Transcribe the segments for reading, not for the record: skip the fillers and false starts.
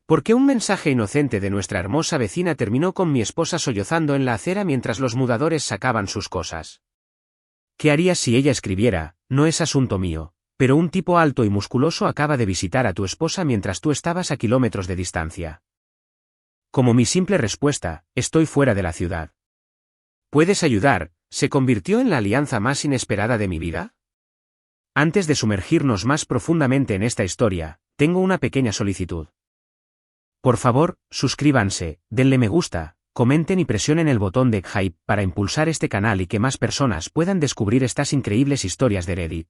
¿Por qué un mensaje inocente de nuestra hermosa vecina terminó con mi esposa sollozando en la acera mientras los mudadores sacaban sus cosas? ¿Qué harías si ella escribiera? No es asunto mío, pero un tipo alto y musculoso acaba de visitar a tu esposa mientras tú estabas a kilómetros de distancia. Como mi simple respuesta, estoy fuera de la ciudad. ¿Puedes ayudar? ¿Se convirtió en la alianza más inesperada de mi vida? Antes de sumergirnos más profundamente en esta historia, tengo una pequeña solicitud. Por favor, suscríbanse, denle me gusta, comenten y presionen el botón de hype para impulsar este canal y que más personas puedan descubrir estas increíbles historias de Reddit.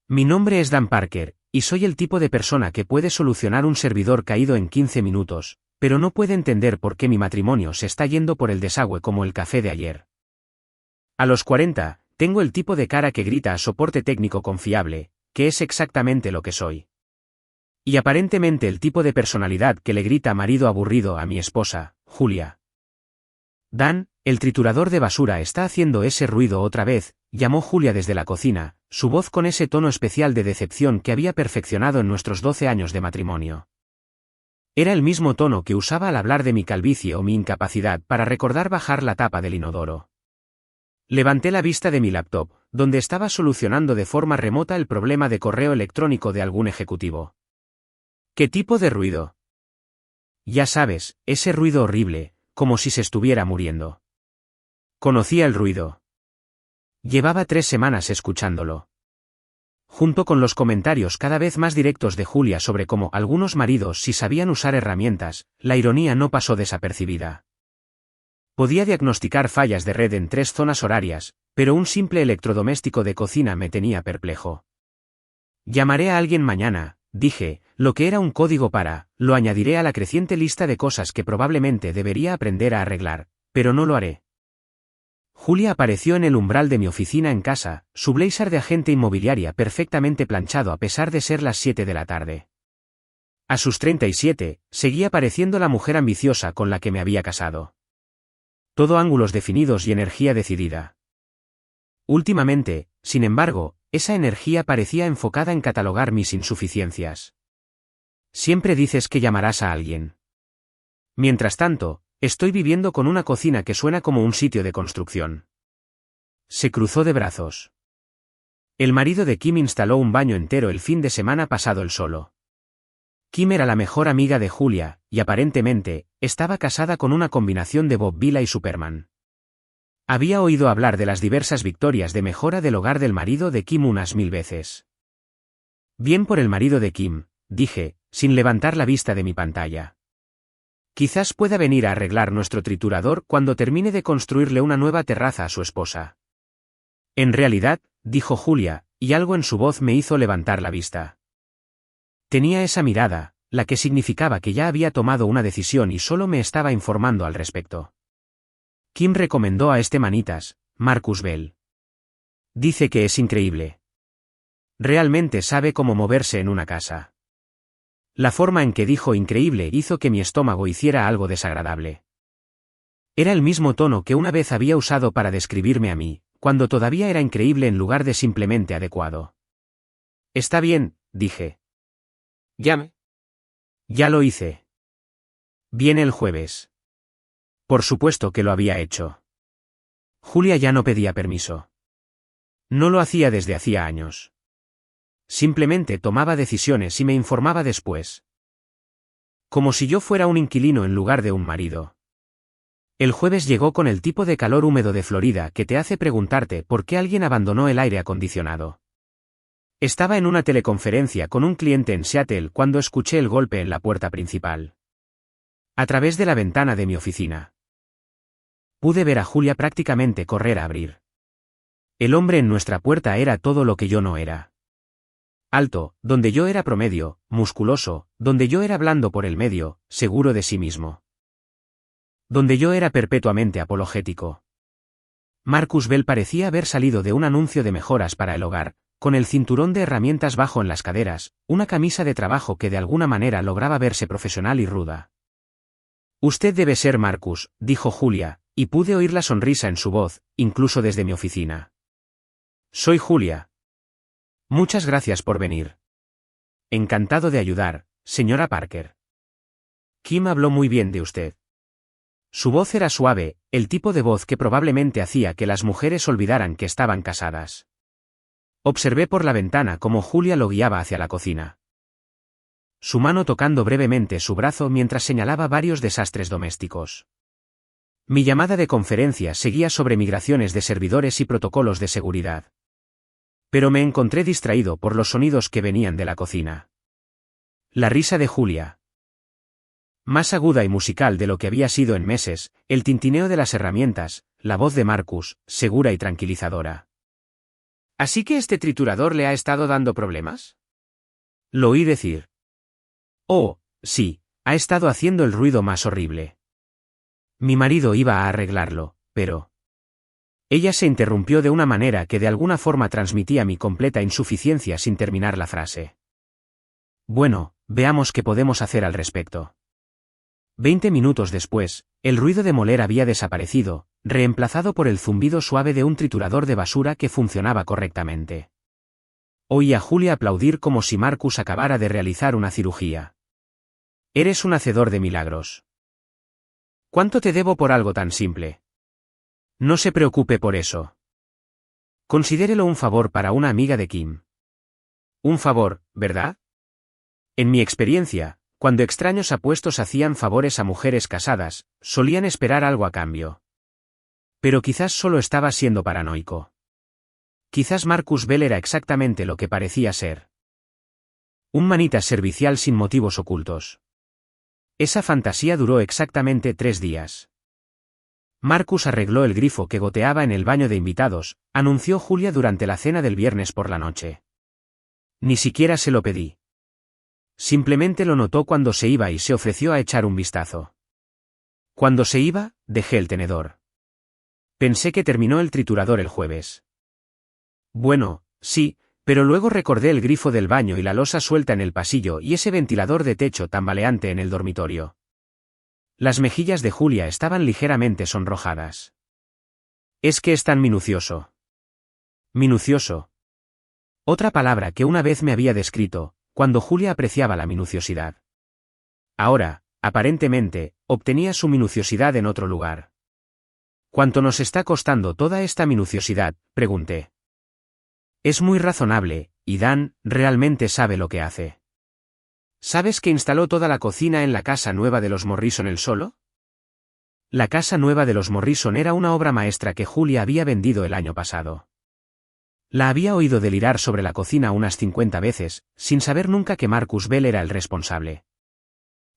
Mi nombre es Dan Parker, y soy el tipo de persona que puede solucionar un servidor caído en 15 minutos, pero no puede entender por qué mi matrimonio se está yendo por el desagüe como el café de ayer. A los 40, tengo el tipo de cara que grita a soporte técnico confiable, que es exactamente lo que soy. Y aparentemente el tipo de personalidad que le grita marido aburrido a mi esposa, Julia. Dan, el triturador de basura está haciendo ese ruido otra vez, llamó Julia desde la cocina, su voz con ese tono especial de decepción que había perfeccionado en nuestros 12 años de matrimonio. Era el mismo tono que usaba al hablar de mi calvicie o mi incapacidad para recordar bajar la tapa del inodoro. Levanté la vista de mi laptop, donde estaba solucionando de forma remota el problema de correo electrónico de algún ejecutivo. ¿Qué tipo de ruido? Ya sabes, ese ruido horrible, como si se estuviera muriendo. Conocía el ruido. Llevaba 3 semanas escuchándolo. Junto con los comentarios cada vez más directos de Julia sobre cómo algunos maridos sí sabían usar herramientas, la ironía no pasó desapercibida. Podía diagnosticar fallas de red en 3 zonas horarias, pero un simple electrodoméstico de cocina me tenía perplejo. Llamaré a alguien mañana, dije, lo que era un código para, lo añadiré a la creciente lista de cosas que probablemente debería aprender a arreglar, pero no lo haré. Julia apareció en el umbral de mi oficina en casa, su blazer de agente inmobiliaria perfectamente planchado a pesar de ser las 7 de la tarde. A sus 37, seguía pareciendo la mujer ambiciosa con la que me había casado. Todo ángulos definidos y energía decidida. Últimamente, sin embargo, esa energía parecía enfocada en catalogar mis insuficiencias. Siempre dices que llamarás a alguien. Mientras tanto, estoy viviendo con una cocina que suena como un sitio de construcción. Se cruzó de brazos. El marido de Kim instaló un baño entero el fin de semana pasado él solo. Kim era la mejor amiga de Julia, y aparentemente, estaba casada con una combinación de Bob Vila y Superman. Había oído hablar de las diversas victorias de mejora del hogar del marido de Kim unas 1000 veces. Bien por el marido de Kim, dije, sin levantar la vista de mi pantalla. Quizás pueda venir a arreglar nuestro triturador cuando termine de construirle una nueva terraza a su esposa. En realidad, dijo Julia, y algo en su voz me hizo levantar la vista. Tenía esa mirada, la que significaba que ya había tomado una decisión y solo me estaba informando al respecto. Kim recomendó a este manitas, Marcus Bell. Dice que es increíble. Realmente sabe cómo moverse en una casa. La forma en que dijo increíble hizo que mi estómago hiciera algo desagradable. Era el mismo tono que una vez había usado para describirme a mí, cuando todavía era increíble en lugar de simplemente adecuado. Está bien, dije. Llame. Ya lo hice. Viene el jueves. Por supuesto que lo había hecho. Julia ya no pedía permiso. No lo hacía desde hacía años. Simplemente tomaba decisiones y me informaba después. Como si yo fuera un inquilino en lugar de un marido. El jueves llegó con el tipo de calor húmedo de Florida que te hace preguntarte por qué alguien abandonó el aire acondicionado. Estaba en una teleconferencia con un cliente en Seattle cuando escuché el golpe en la puerta principal. A través de la ventana de mi oficina. Pude ver a Julia prácticamente correr a abrir. El hombre en nuestra puerta era todo lo que yo no era. Alto, donde yo era promedio, musculoso, donde yo era blando por el medio, seguro de sí mismo. Donde yo era perpetuamente apologético. Marcus Bell parecía haber salido de un anuncio de mejoras para el hogar, con el cinturón de herramientas bajo en las caderas, una camisa de trabajo que de alguna manera lograba verse profesional y ruda. Usted debe ser Marcus, dijo Julia, y pude oír la sonrisa en su voz, incluso desde mi oficina. Soy Julia. Muchas gracias por venir. Encantado de ayudar, señora Parker. Kim habló muy bien de usted. Su voz era suave, el tipo de voz que probablemente hacía que las mujeres olvidaran que estaban casadas. Observé por la ventana cómo Julia lo guiaba hacia la cocina. Su mano tocando brevemente su brazo mientras señalaba varios desastres domésticos. Mi llamada de conferencia seguía sobre migraciones de servidores y protocolos de seguridad. Pero me encontré distraído por los sonidos que venían de la cocina. La risa de Julia. Más aguda y musical de lo que había sido en meses, el tintineo de las herramientas, la voz de Marcus, segura y tranquilizadora. ¿Así que este triturador le ha estado dando problemas? Lo oí decir. Oh, sí, ha estado haciendo el ruido más horrible. Mi marido iba a arreglarlo, pero... Ella se interrumpió de una manera que de alguna forma transmitía mi completa insuficiencia sin terminar la frase. Bueno, veamos qué podemos hacer al respecto. 20 minutos después, el ruido de moler había desaparecido, reemplazado por el zumbido suave de un triturador de basura que funcionaba correctamente. Oí a Julia aplaudir como si Marcus acabara de realizar una cirugía. Eres un hacedor de milagros. ¿Cuánto te debo por algo tan simple? No se preocupe por eso. Considérelo un favor para una amiga de Kim. Un favor, ¿verdad? En mi experiencia, cuando extraños apuestos hacían favores a mujeres casadas, solían esperar algo a cambio. Pero quizás solo estaba siendo paranoico. Quizás Marcus Bell era exactamente lo que parecía ser. Un manita servicial sin motivos ocultos. Esa fantasía duró exactamente 3 días. Marcus arregló el grifo que goteaba en el baño de invitados, anunció Julia durante la cena del viernes por la noche. Ni siquiera se lo pedí. Simplemente lo notó cuando se iba y se ofreció a echar un vistazo. Cuando se iba, dejé el tenedor. Pensé que terminó el triturador el jueves. Bueno, sí, pero luego recordé el grifo del baño y la losa suelta en el pasillo y ese ventilador de techo tambaleante en el dormitorio. Las mejillas de Julia estaban ligeramente sonrojadas. Es que es tan minucioso. Minucioso. Otra palabra que una vez me había descrito, cuando Julia apreciaba la minuciosidad. Ahora, aparentemente, obtenía su minuciosidad en otro lugar. ¿Cuánto nos está costando toda esta minuciosidad?, pregunté. Es muy razonable, y Dan realmente sabe lo que hace. ¿Sabes que instaló toda la cocina en la casa nueva de los Morrison él solo? La casa nueva de los Morrison era una obra maestra que Julia había vendido el año pasado. La había oído delirar sobre la cocina unas 50 veces, sin saber nunca que Marcus Bell era el responsable.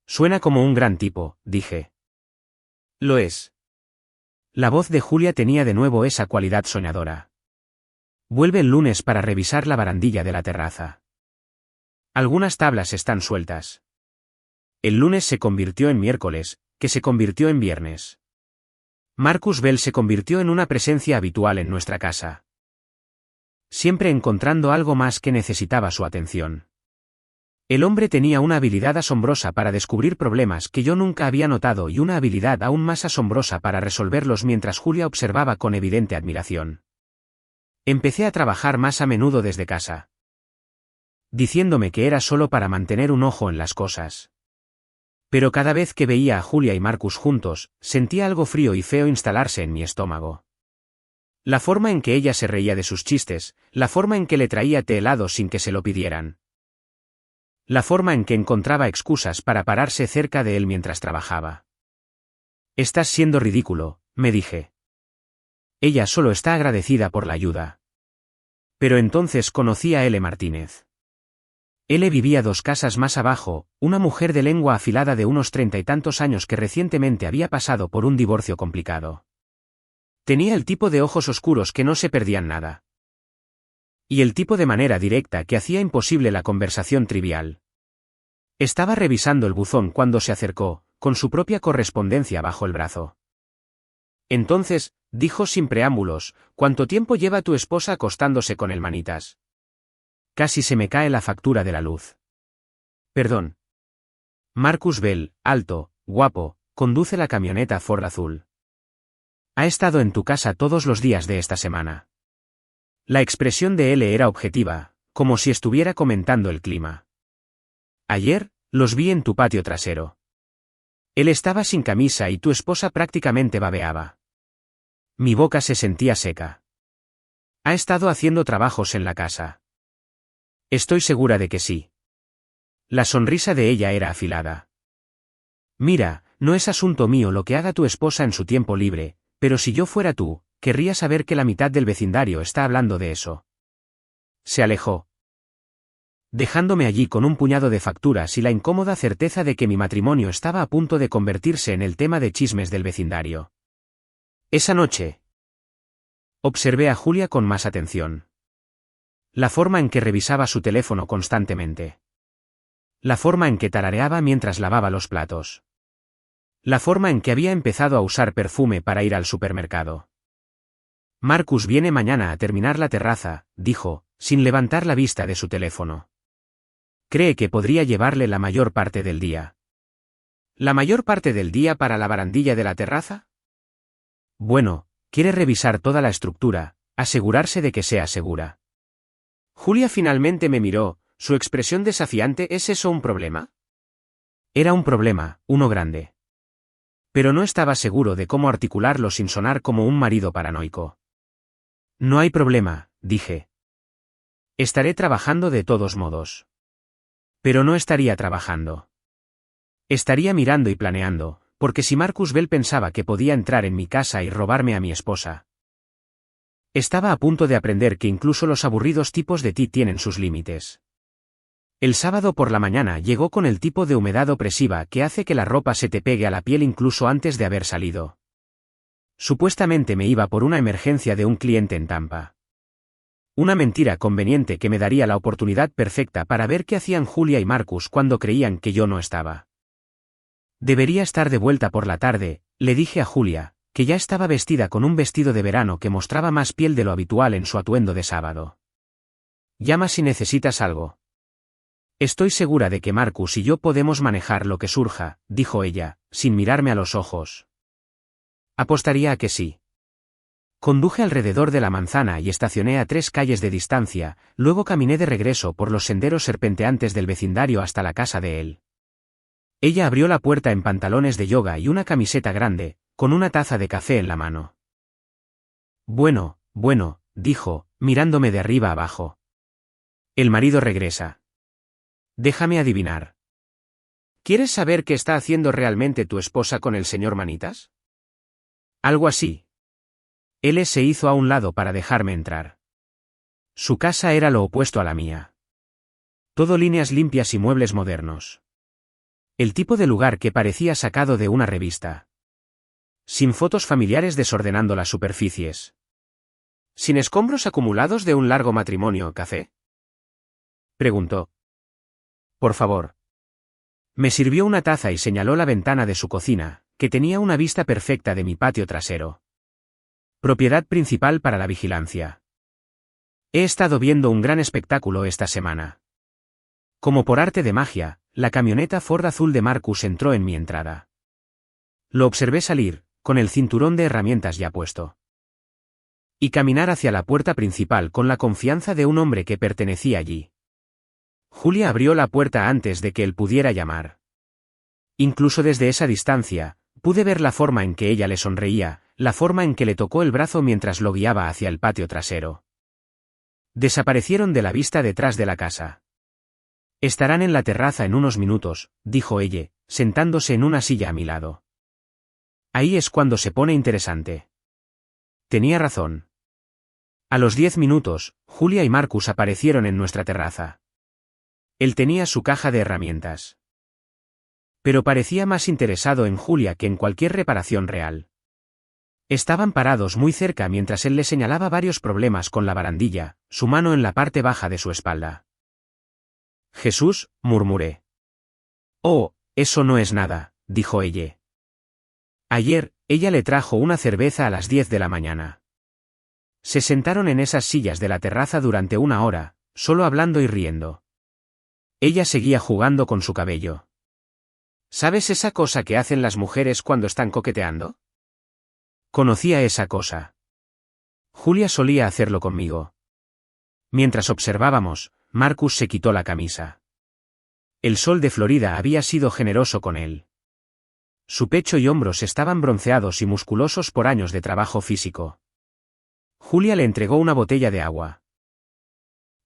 Suena como un gran tipo, dije. Lo es. La voz de Julia tenía de nuevo esa cualidad soñadora. Vuelve el lunes para revisar la barandilla de la terraza. Algunas tablas están sueltas. El lunes se convirtió en miércoles, que se convirtió en viernes. Marcus Bell se convirtió en una presencia habitual en nuestra casa. Siempre encontrando algo más que necesitaba su atención. El hombre tenía una habilidad asombrosa para descubrir problemas que yo nunca había notado y una habilidad aún más asombrosa para resolverlos mientras Julia observaba con evidente admiración. Empecé a trabajar más a menudo desde casa. Diciéndome que era solo para mantener un ojo en las cosas. Pero cada vez que veía a Julia y Marcus juntos, sentía algo frío y feo instalarse en mi estómago. La forma en que ella se reía de sus chistes, la forma en que le traía té helado sin que se lo pidieran. La forma en que encontraba excusas para pararse cerca de él mientras trabajaba. Estás siendo ridículo, me dije. Ella solo está agradecida por la ayuda. Pero entonces conocí a L. Martínez. L. vivía 2 casas más abajo, una mujer de lengua afilada de unos 30 y tantos años que recientemente había pasado por un divorcio complicado. Tenía el tipo de ojos oscuros que no se perdían nada. Y el tipo de manera directa que hacía imposible la conversación trivial. Estaba revisando el buzón cuando se acercó, con su propia correspondencia bajo el brazo. Entonces, dijo sin preámbulos, ¿cuánto tiempo lleva tu esposa acostándose con el manitas? Casi se me cae la factura de la luz. Perdón. Marcus Bell, alto, guapo, conduce la camioneta Ford azul. Ha estado en tu casa todos los días de esta semana. La expresión de L era objetiva, como si estuviera comentando el clima. Ayer, los vi en tu patio trasero. Él estaba sin camisa y tu esposa prácticamente babeaba. Mi boca se sentía seca. ¿Ha estado haciendo trabajos en la casa? Estoy segura de que sí. La sonrisa de ella era afilada. Mira, no es asunto mío lo que haga tu esposa en su tiempo libre, pero si yo fuera tú, querría saber que la mitad del vecindario está hablando de eso. Se alejó, dejándome allí con un puñado de facturas y la incómoda certeza de que mi matrimonio estaba a punto de convertirse en el tema de chismes del vecindario. Esa noche, observé a Julia con más atención. La forma en que revisaba su teléfono constantemente. La forma en que tarareaba mientras lavaba los platos. La forma en que había empezado a usar perfume para ir al supermercado. Marcus viene mañana a terminar la terraza, dijo, sin levantar la vista de su teléfono. Cree que podría llevarle la mayor parte del día. ¿La mayor parte del día para la barandilla de la terraza? Bueno, quiere revisar toda la estructura, asegurarse de que sea segura. Julia finalmente me miró, su expresión desafiante. ¿Es eso un problema? Era un problema, uno grande. Pero no estaba seguro de cómo articularlo sin sonar como un marido paranoico. No hay problema, dije. Estaré trabajando de todos modos. Pero no estaría trabajando. Estaría mirando y planeando, porque si Marcus Bell pensaba que podía entrar en mi casa y robarme a mi esposa. Estaba a punto de aprender que incluso los aburridos tipos de ti tienen sus límites. El sábado por la mañana llegó con el tipo de humedad opresiva que hace que la ropa se te pegue a la piel incluso antes de haber salido. Supuestamente me iba por una emergencia de un cliente en Tampa. Una mentira conveniente que me daría la oportunidad perfecta para ver qué hacían Julia y Marcus cuando creían que yo no estaba. Debería estar de vuelta por la tarde, le dije a Julia, que ya estaba vestida con un vestido de verano que mostraba más piel de lo habitual en su atuendo de sábado. Llama si necesitas algo. Estoy segura de que Marcus y yo podemos manejar lo que surja, dijo ella, sin mirarme a los ojos. Apostaría a que sí. Conduje alrededor de la manzana y estacioné a 3 calles de distancia, luego caminé de regreso por los senderos serpenteantes del vecindario hasta la casa de él. Ella abrió la puerta en pantalones de yoga y una camiseta grande, con una taza de café en la mano. Bueno, dijo, mirándome de arriba abajo. El marido regresa. Déjame adivinar. ¿Quieres saber qué está haciendo realmente tu esposa con el señor Manitas? Algo así. Él se hizo a un lado para dejarme entrar. Su casa era lo opuesto a la mía. Todo líneas limpias y muebles modernos. El tipo de lugar que parecía sacado de una revista. Sin fotos familiares desordenando las superficies. ¿Sin escombros acumulados de un largo matrimonio, café? Preguntó. Por favor. Me sirvió una taza y señaló la ventana de su cocina, que tenía una vista perfecta de mi patio trasero. Propiedad principal para la vigilancia. He estado viendo un gran espectáculo esta semana. Como por arte de magia, la camioneta Ford azul de Marcus entró en mi entrada. Lo observé salir, con el cinturón de herramientas ya puesto. Y caminar hacia la puerta principal con la confianza de un hombre que pertenecía allí. Julia abrió la puerta antes de que él pudiera llamar. Incluso desde esa distancia, pude ver la forma en que ella le sonreía, la forma en que le tocó el brazo mientras lo guiaba hacia el patio trasero. Desaparecieron de la vista detrás de la casa. Estarán en la terraza en unos minutos, dijo ella, sentándose en una silla a mi lado. Ahí es cuando se pone interesante. Tenía razón. A los 10 minutos, Julia y Marcus aparecieron en nuestra terraza. Él tenía su caja de herramientas. Pero parecía más interesado en Julia que en cualquier reparación real. Estaban parados muy cerca mientras él le señalaba varios problemas con la barandilla, su mano en la parte baja de su espalda. Jesús, murmuré. Oh, eso no es nada, dijo ella. Ayer, ella le trajo una cerveza a las 10 de la mañana. Se sentaron en esas sillas de la terraza durante 1 hora, solo hablando y riendo. Ella seguía jugando con su cabello. ¿Sabes esa cosa que hacen las mujeres cuando están coqueteando? Conocía esa cosa. Julia solía hacerlo conmigo. Mientras observábamos, Marcus se quitó la camisa. El sol de Florida había sido generoso con él. Su pecho y hombros estaban bronceados y musculosos por años de trabajo físico. Julia le entregó una botella de agua.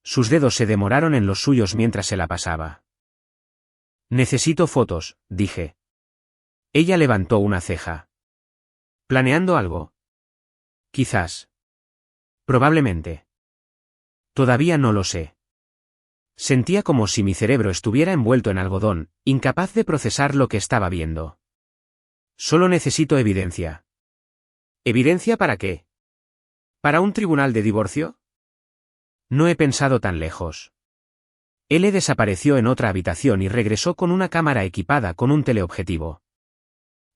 Sus dedos se demoraron en los suyos mientras se la pasaba. Necesito fotos, dije. Ella levantó una ceja. ¿Planeando algo? Quizás. Probablemente. Todavía no lo sé. Sentía como si mi cerebro estuviera envuelto en algodón, incapaz de procesar lo que estaba viendo. Solo necesito evidencia. ¿Evidencia para qué? ¿Para un tribunal de divorcio? No he pensado tan lejos. Él desapareció en otra habitación y regresó con una cámara equipada con un teleobjetivo.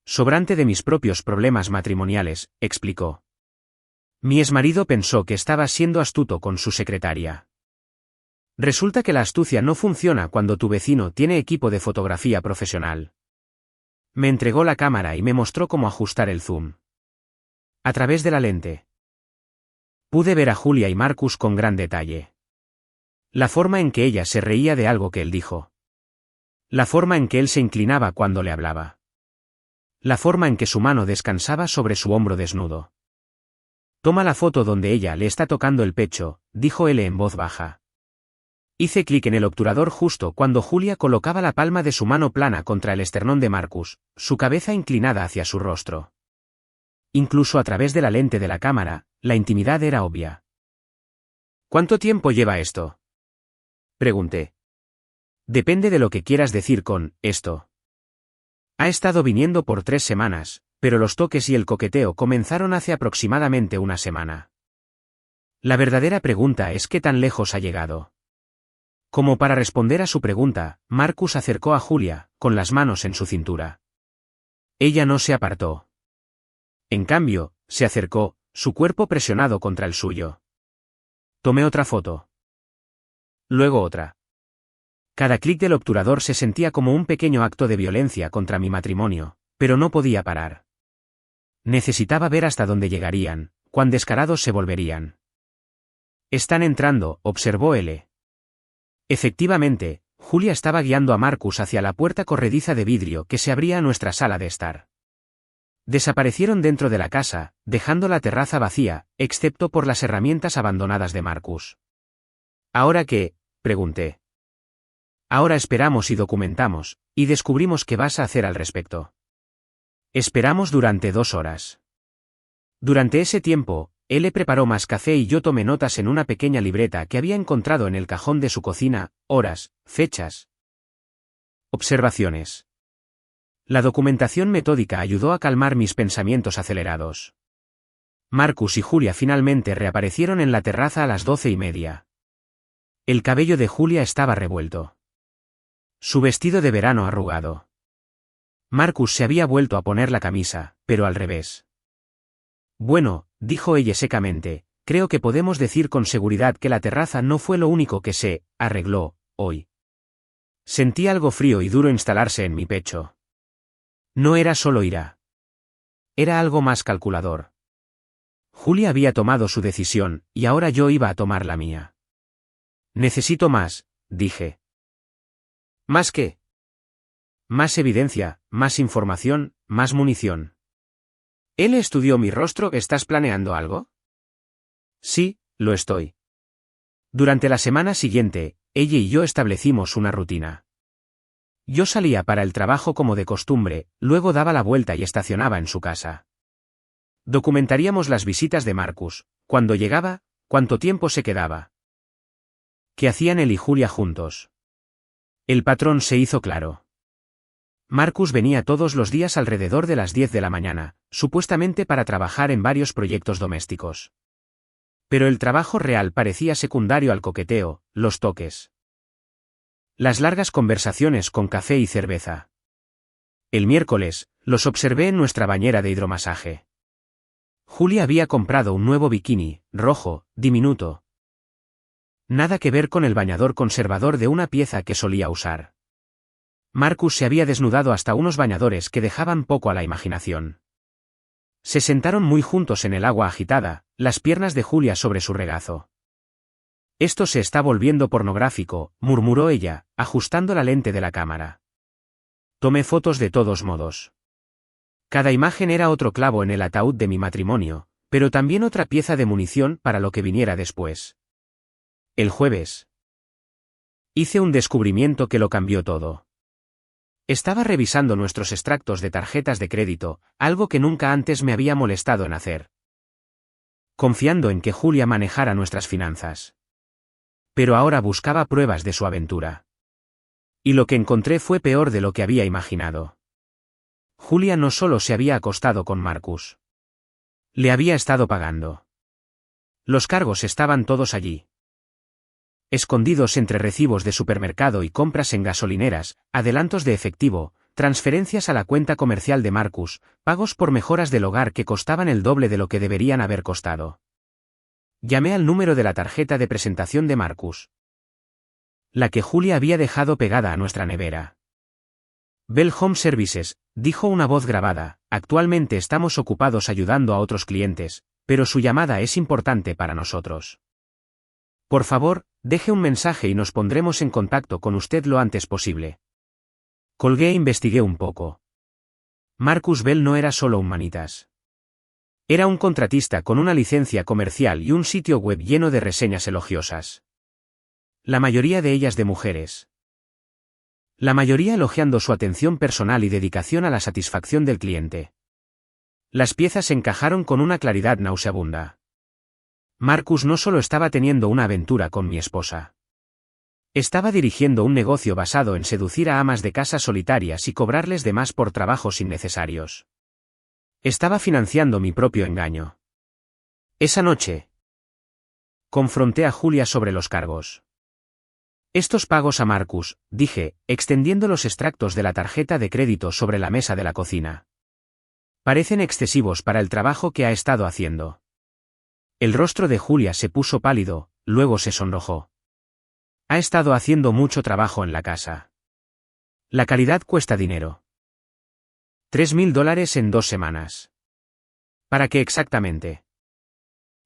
Sobrante de mis propios problemas matrimoniales, explicó. Mi exmarido pensó que estaba siendo astuto con su secretaria. Resulta que la astucia no funciona cuando tu vecino tiene equipo de fotografía profesional. Me entregó la cámara y me mostró cómo ajustar el zoom. A través de la lente. Pude ver a Julia y Marcus con gran detalle. La forma en que ella se reía de algo que él dijo. La forma en que él se inclinaba cuando le hablaba. La forma en que su mano descansaba sobre su hombro desnudo. Toma la foto donde ella le está tocando el pecho, dijo él en voz baja. Hice clic en el obturador justo cuando Julia colocaba la palma de su mano plana contra el esternón de Marcus, su cabeza inclinada hacia su rostro. Incluso a través de la lente de la cámara, la intimidad era obvia. ¿Cuánto tiempo lleva esto? Pregunté. Depende de lo que quieras decir con esto. Ha estado viniendo por 3 semanas, pero los toques y el coqueteo comenzaron hace aproximadamente una semana. La verdadera pregunta es ¿qué tan lejos ha llegado? Como para responder a su pregunta, Marcus acercó a Julia, con las manos en su cintura. Ella no se apartó. En cambio, se acercó, su cuerpo presionado contra el suyo. Tomé otra foto. Luego otra. Cada clic del obturador se sentía como un pequeño acto de violencia contra mi matrimonio, pero no podía parar. Necesitaba ver hasta dónde llegarían, cuán descarados se volverían. Están entrando, observó él. Efectivamente, Julia estaba guiando a Marcus hacia la puerta corrediza de vidrio que se abría a nuestra sala de estar. Desaparecieron dentro de la casa, dejando la terraza vacía, excepto por las herramientas abandonadas de Marcus. ¿Ahora qué? Pregunté. Ahora esperamos y documentamos, y descubrimos qué vas a hacer al respecto. Esperamos durante 2 horas. Durante ese tiempo, él le preparó más café y yo tomé notas en una pequeña libreta que había encontrado en el cajón de su cocina, horas, fechas. Observaciones. La documentación metódica ayudó a calmar mis pensamientos acelerados. Marcus y Julia finalmente reaparecieron en la terraza a las 12:30. El cabello de Julia estaba revuelto. Su vestido de verano arrugado. Marcus se había vuelto a poner la camisa, pero al revés. Bueno, dijo ella secamente, creo que podemos decir con seguridad que la terraza no fue lo único que se arregló hoy. Sentí algo frío y duro instalarse en mi pecho. No era solo ira. Era algo más calculador. Julia había tomado su decisión, y ahora yo iba a tomar la mía. Necesito más, dije. ¿Más qué? Más evidencia, más información, más munición. Él estudió mi rostro. ¿Estás planeando algo? Sí, lo estoy. Durante la semana siguiente, ella y yo establecimos una rutina. Yo salía para el trabajo como de costumbre, luego daba la vuelta y estacionaba en su casa. Documentaríamos las visitas de Marcus, cuándo llegaba, cuánto tiempo se quedaba. ¿Qué hacían él y Julia juntos? El patrón se hizo claro. Marcus venía todos los días alrededor de las 10 de la mañana, supuestamente para trabajar en varios proyectos domésticos. Pero el trabajo real parecía secundario al coqueteo, los toques. Las largas conversaciones con café y cerveza. El miércoles, los observé en nuestra bañera de hidromasaje. Julia había comprado un nuevo bikini, rojo, diminuto. Nada que ver con el bañador conservador de una pieza que solía usar. Marcus se había desnudado hasta unos bañadores que dejaban poco a la imaginación. Se sentaron muy juntos en el agua agitada, las piernas de Julia sobre su regazo. Esto se está volviendo pornográfico, murmuró ella, ajustando la lente de la cámara. Tomé fotos de todos modos. Cada imagen era otro clavo en el ataúd de mi matrimonio, pero también otra pieza de munición para lo que viniera después. El jueves. Hice un descubrimiento que lo cambió todo. Estaba revisando nuestros extractos de tarjetas de crédito, algo que nunca antes me había molestado en hacer. Confiando en que Julia manejara nuestras finanzas. Pero ahora buscaba pruebas de su aventura. Y lo que encontré fue peor de lo que había imaginado. Julia no solo se había acostado con Marcus. Le había estado pagando. Los cargos estaban todos allí. Escondidos entre recibos de supermercado y compras en gasolineras, adelantos de efectivo, transferencias a la cuenta comercial de Marcus, pagos por mejoras del hogar que costaban el doble de lo que deberían haber costado. Llamé al número de la tarjeta de presentación de Marcus. La que Julia había dejado pegada a nuestra nevera. Bell Home Services, dijo una voz grabada, actualmente estamos ocupados ayudando a otros clientes, pero su llamada es importante para nosotros. Por favor, deje un mensaje y nos pondremos en contacto con usted lo antes posible. Colgué e investigué un poco. Marcus Bell no era solo un manitas. Era un contratista con una licencia comercial y un sitio web lleno de reseñas elogiosas. La mayoría de ellas de mujeres. La mayoría elogiando su atención personal y dedicación a la satisfacción del cliente. Las piezas encajaron con una claridad nauseabunda. Marcus no solo estaba teniendo una aventura con mi esposa. Estaba dirigiendo un negocio basado en seducir a amas de casa solitarias y cobrarles de más por trabajos innecesarios. Estaba financiando mi propio engaño. Esa noche, confronté a Julia sobre los cargos. Estos pagos a Marcus, dije, extendiendo los extractos de la tarjeta de crédito sobre la mesa de la cocina. Parecen excesivos para el trabajo que ha estado haciendo. El rostro de Julia se puso pálido, luego se sonrojó. Ha estado haciendo mucho trabajo en la casa. La calidad cuesta dinero. $3.000 en 2 semanas. ¿Para qué exactamente?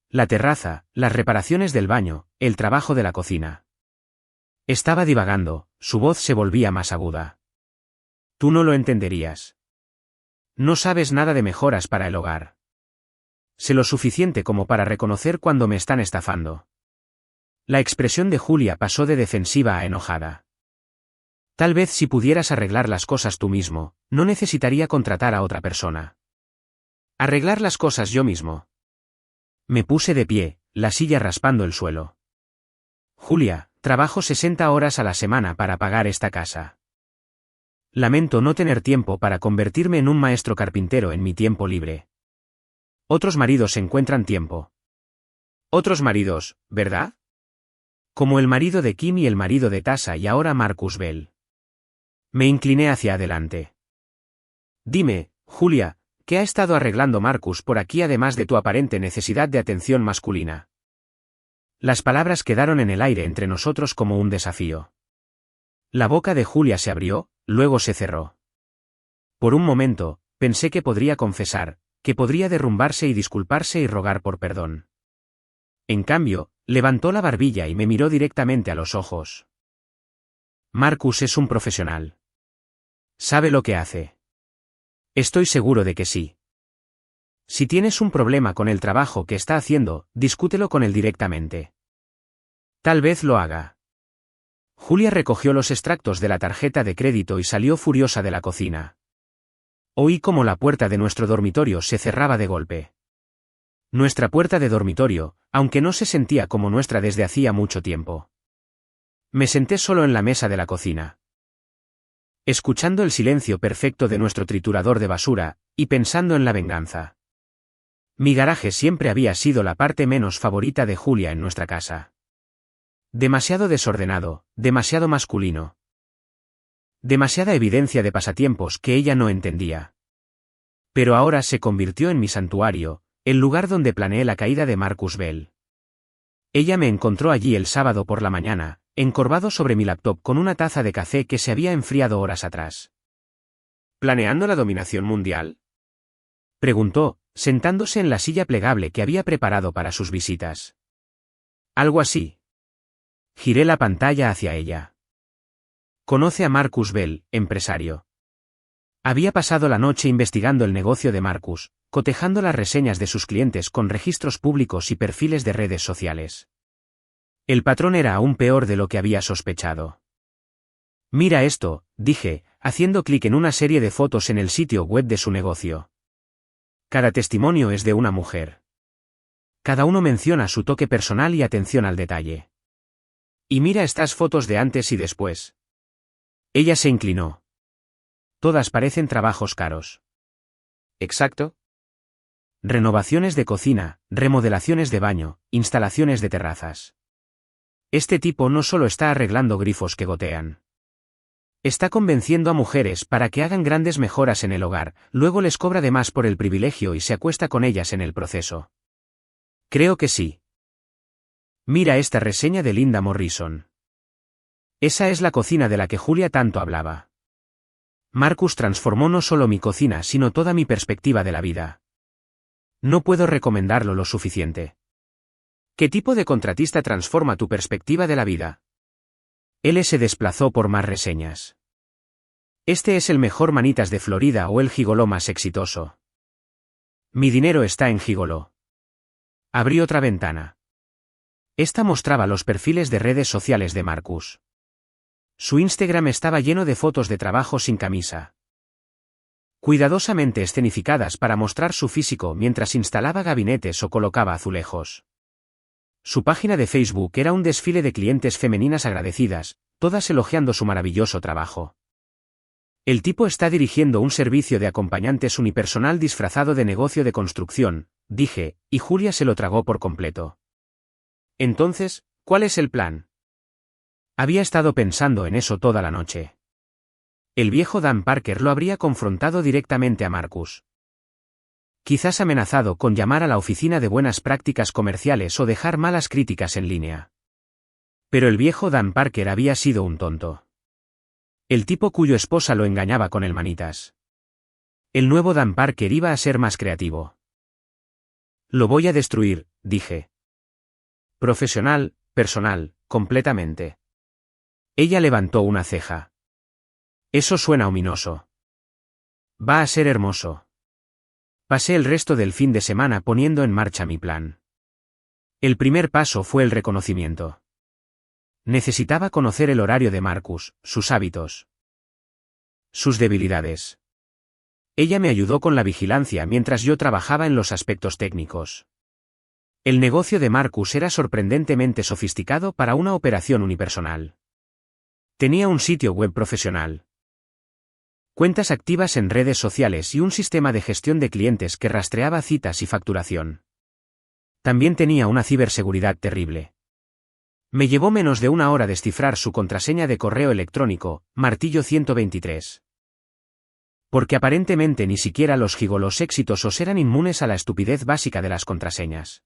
La terraza, las reparaciones del baño, el trabajo de la cocina. Estaba divagando, su voz se volvía más aguda. Tú no lo entenderías. No sabes nada de mejoras para el hogar. Sé lo suficiente como para reconocer cuando me están estafando. La expresión de Julia pasó de defensiva a enojada. Tal vez si pudieras arreglar las cosas tú mismo, no necesitaría contratar a otra persona. Arreglar las cosas yo mismo. Me puse de pie, la silla raspando el suelo. Julia, trabajo 60 horas a la semana para pagar esta casa. Lamento no tener tiempo para convertirme en un maestro carpintero en mi tiempo libre. Otros maridos encuentran tiempo. Otros maridos, ¿verdad? Como el marido de Kim y el marido de Tasa y ahora Marcus Bell. Me incliné hacia adelante. Dime, Julia, ¿qué ha estado arreglando Marcus por aquí además de tu aparente necesidad de atención masculina? Las palabras quedaron en el aire entre nosotros como un desafío. La boca de Julia se abrió, luego se cerró. Por un momento, pensé que podría confesar, que podría derrumbarse y disculparse y rogar por perdón. En cambio, levantó la barbilla y me miró directamente a los ojos. Marcus es un profesional. ¿Sabe lo que hace? Estoy seguro de que sí. Si tienes un problema con el trabajo que está haciendo, discútelo con él directamente. Tal vez lo haga. Julia recogió los extractos de la tarjeta de crédito y salió furiosa de la cocina. Oí como la puerta de nuestro dormitorio se cerraba de golpe. Nuestra puerta de dormitorio, aunque no se sentía como nuestra desde hacía mucho tiempo. Me senté solo en la mesa de la cocina. Escuchando el silencio perfecto de nuestro triturador de basura, y pensando en la venganza. Mi garaje siempre había sido la parte menos favorita de Julia en nuestra casa. Demasiado desordenado, demasiado masculino. Demasiada evidencia de pasatiempos que ella no entendía. Pero ahora se convirtió en mi santuario, el lugar donde planeé la caída de Marcus Bell. Ella me encontró allí el sábado por la mañana, encorvado sobre mi laptop con una taza de café que se había enfriado horas atrás. ¿Planeando la dominación mundial?, preguntó, sentándose en la silla plegable que había preparado para sus visitas. Algo así. Giré la pantalla hacia ella. Conoce a Marcus Bell, empresario. Había pasado la noche investigando el negocio de Marcus, cotejando las reseñas de sus clientes con registros públicos y perfiles de redes sociales. El patrón era aún peor de lo que había sospechado. Mira esto, dije, haciendo clic en una serie de fotos en el sitio web de su negocio. Cada testimonio es de una mujer. Cada uno menciona su toque personal y atención al detalle. Y mira estas fotos de antes y después. Ella se inclinó. Todas parecen trabajos caros. ¿Exacto? Renovaciones de cocina, remodelaciones de baño, instalaciones de terrazas. Este tipo no solo está arreglando grifos que gotean. Está convenciendo a mujeres para que hagan grandes mejoras en el hogar, luego les cobra de más por el privilegio y se acuesta con ellas en el proceso. Creo que sí. Mira esta reseña de Linda Morrison. Esa es la cocina de la que Julia tanto hablaba. Marcus transformó no solo mi cocina sino toda mi perspectiva de la vida. No puedo recomendarlo lo suficiente. ¿Qué tipo de contratista transforma tu perspectiva de la vida? Él se desplazó por más reseñas. Este es el mejor manitas de Florida o el gigoló más exitoso. Mi dinero está en gigoló. Abrí otra ventana. Esta mostraba los perfiles de redes sociales de Marcus. Su Instagram estaba lleno de fotos de trabajo sin camisa. Cuidadosamente escenificadas para mostrar su físico mientras instalaba gabinetes o colocaba azulejos. Su página de Facebook era un desfile de clientes femeninas agradecidas, todas elogiando su maravilloso trabajo. El tipo está dirigiendo un servicio de acompañantes unipersonal disfrazado de negocio de construcción, dije, y Julia se lo tragó por completo. Entonces, ¿cuál es el plan? Había estado pensando en eso toda la noche. El viejo Dan Parker lo habría confrontado directamente a Marcus. Quizás amenazado con llamar a la oficina de buenas prácticas comerciales o dejar malas críticas en línea. Pero el viejo Dan Parker había sido un tonto. El tipo cuyo esposa lo engañaba con el manitas. El nuevo Dan Parker iba a ser más creativo. Lo voy a destruir, dije. Profesional, personal, completamente. Ella levantó una ceja. Eso suena ominoso. Va a ser hermoso. Pasé el resto del fin de semana poniendo en marcha mi plan. El primer paso fue el reconocimiento. Necesitaba conocer el horario de Marcus, sus hábitos, sus debilidades. Ella me ayudó con la vigilancia mientras yo trabajaba en los aspectos técnicos. El negocio de Marcus era sorprendentemente sofisticado para una operación unipersonal. Tenía un sitio web profesional, cuentas activas en redes sociales y un sistema de gestión de clientes que rastreaba citas y facturación. También tenía una ciberseguridad terrible. Me llevó menos de una hora descifrar su contraseña de correo electrónico, Martillo 123. Porque aparentemente ni siquiera los gigolos exitosos eran inmunes a la estupidez básica de las contraseñas.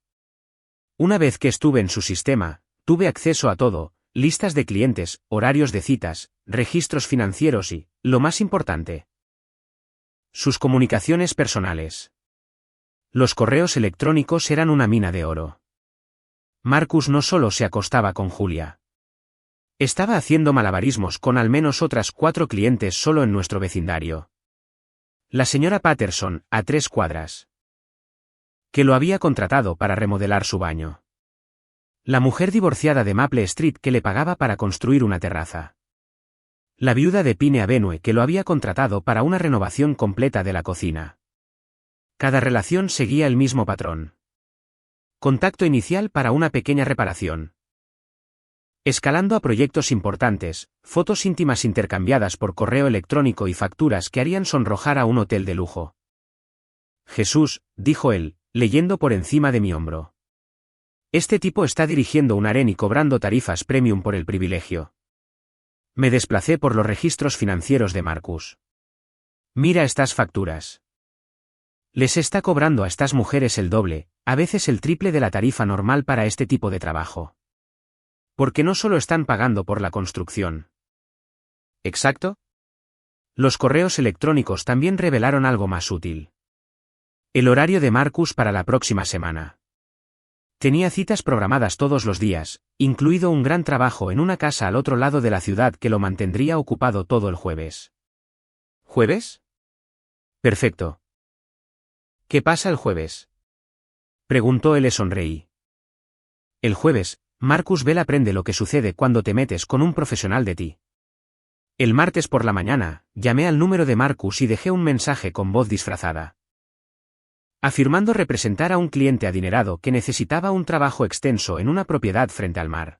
Una vez que estuve en su sistema, tuve acceso a todo, listas de clientes, horarios de citas, registros financieros y, lo más importante, sus comunicaciones personales. Los correos electrónicos eran una mina de oro. Marcus no solo se acostaba con Julia. Estaba haciendo malabarismos con al menos otras 4 clientes solo en nuestro vecindario. La señora Patterson, a 3 cuadras. Que lo había contratado para remodelar su baño. La mujer divorciada de Maple Street que le pagaba para construir una terraza. La viuda de Pine Avenue que lo había contratado para una renovación completa de la cocina. Cada relación seguía el mismo patrón. Contacto inicial para una pequeña reparación. Escalando a proyectos importantes, fotos íntimas intercambiadas por correo electrónico y facturas que harían sonrojar a un hotel de lujo. Jesús, dijo él, leyendo por encima de mi hombro. Este tipo está dirigiendo un harén y cobrando tarifas premium por el privilegio. Me desplacé por los registros financieros de Marcus. Mira estas facturas. Les está cobrando a estas mujeres el doble, a veces el triple de la tarifa normal para este tipo de trabajo. Porque no solo están pagando por la construcción. ¿Exacto? Los correos electrónicos también revelaron algo más útil. El horario de Marcus para la próxima semana. Tenía citas programadas todos los días, incluido un gran trabajo en una casa al otro lado de la ciudad que lo mantendría ocupado todo el jueves. ¿Jueves? Perfecto. ¿Qué pasa el jueves? Preguntó él. Le sonreí. El jueves, Marcus Bell aprende lo que sucede cuando te metes con un profesional de ti. El martes por la mañana, llamé al número de Marcus y dejé un mensaje con voz disfrazada, afirmando representar a un cliente adinerado que necesitaba un trabajo extenso en una propiedad frente al mar.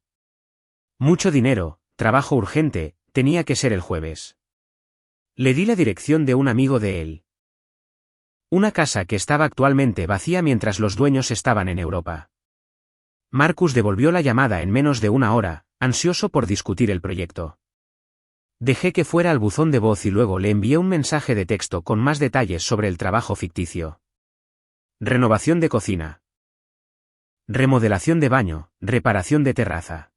Mucho dinero, trabajo urgente, tenía que ser el jueves. Le di la dirección de un amigo de él. Una casa que estaba actualmente vacía mientras los dueños estaban en Europa. Marcus devolvió la llamada en menos de una hora, ansioso por discutir el proyecto. Dejé que fuera al buzón de voz y luego le envié un mensaje de texto con más detalles sobre el trabajo ficticio. Renovación de cocina. Remodelación de baño, reparación de terraza.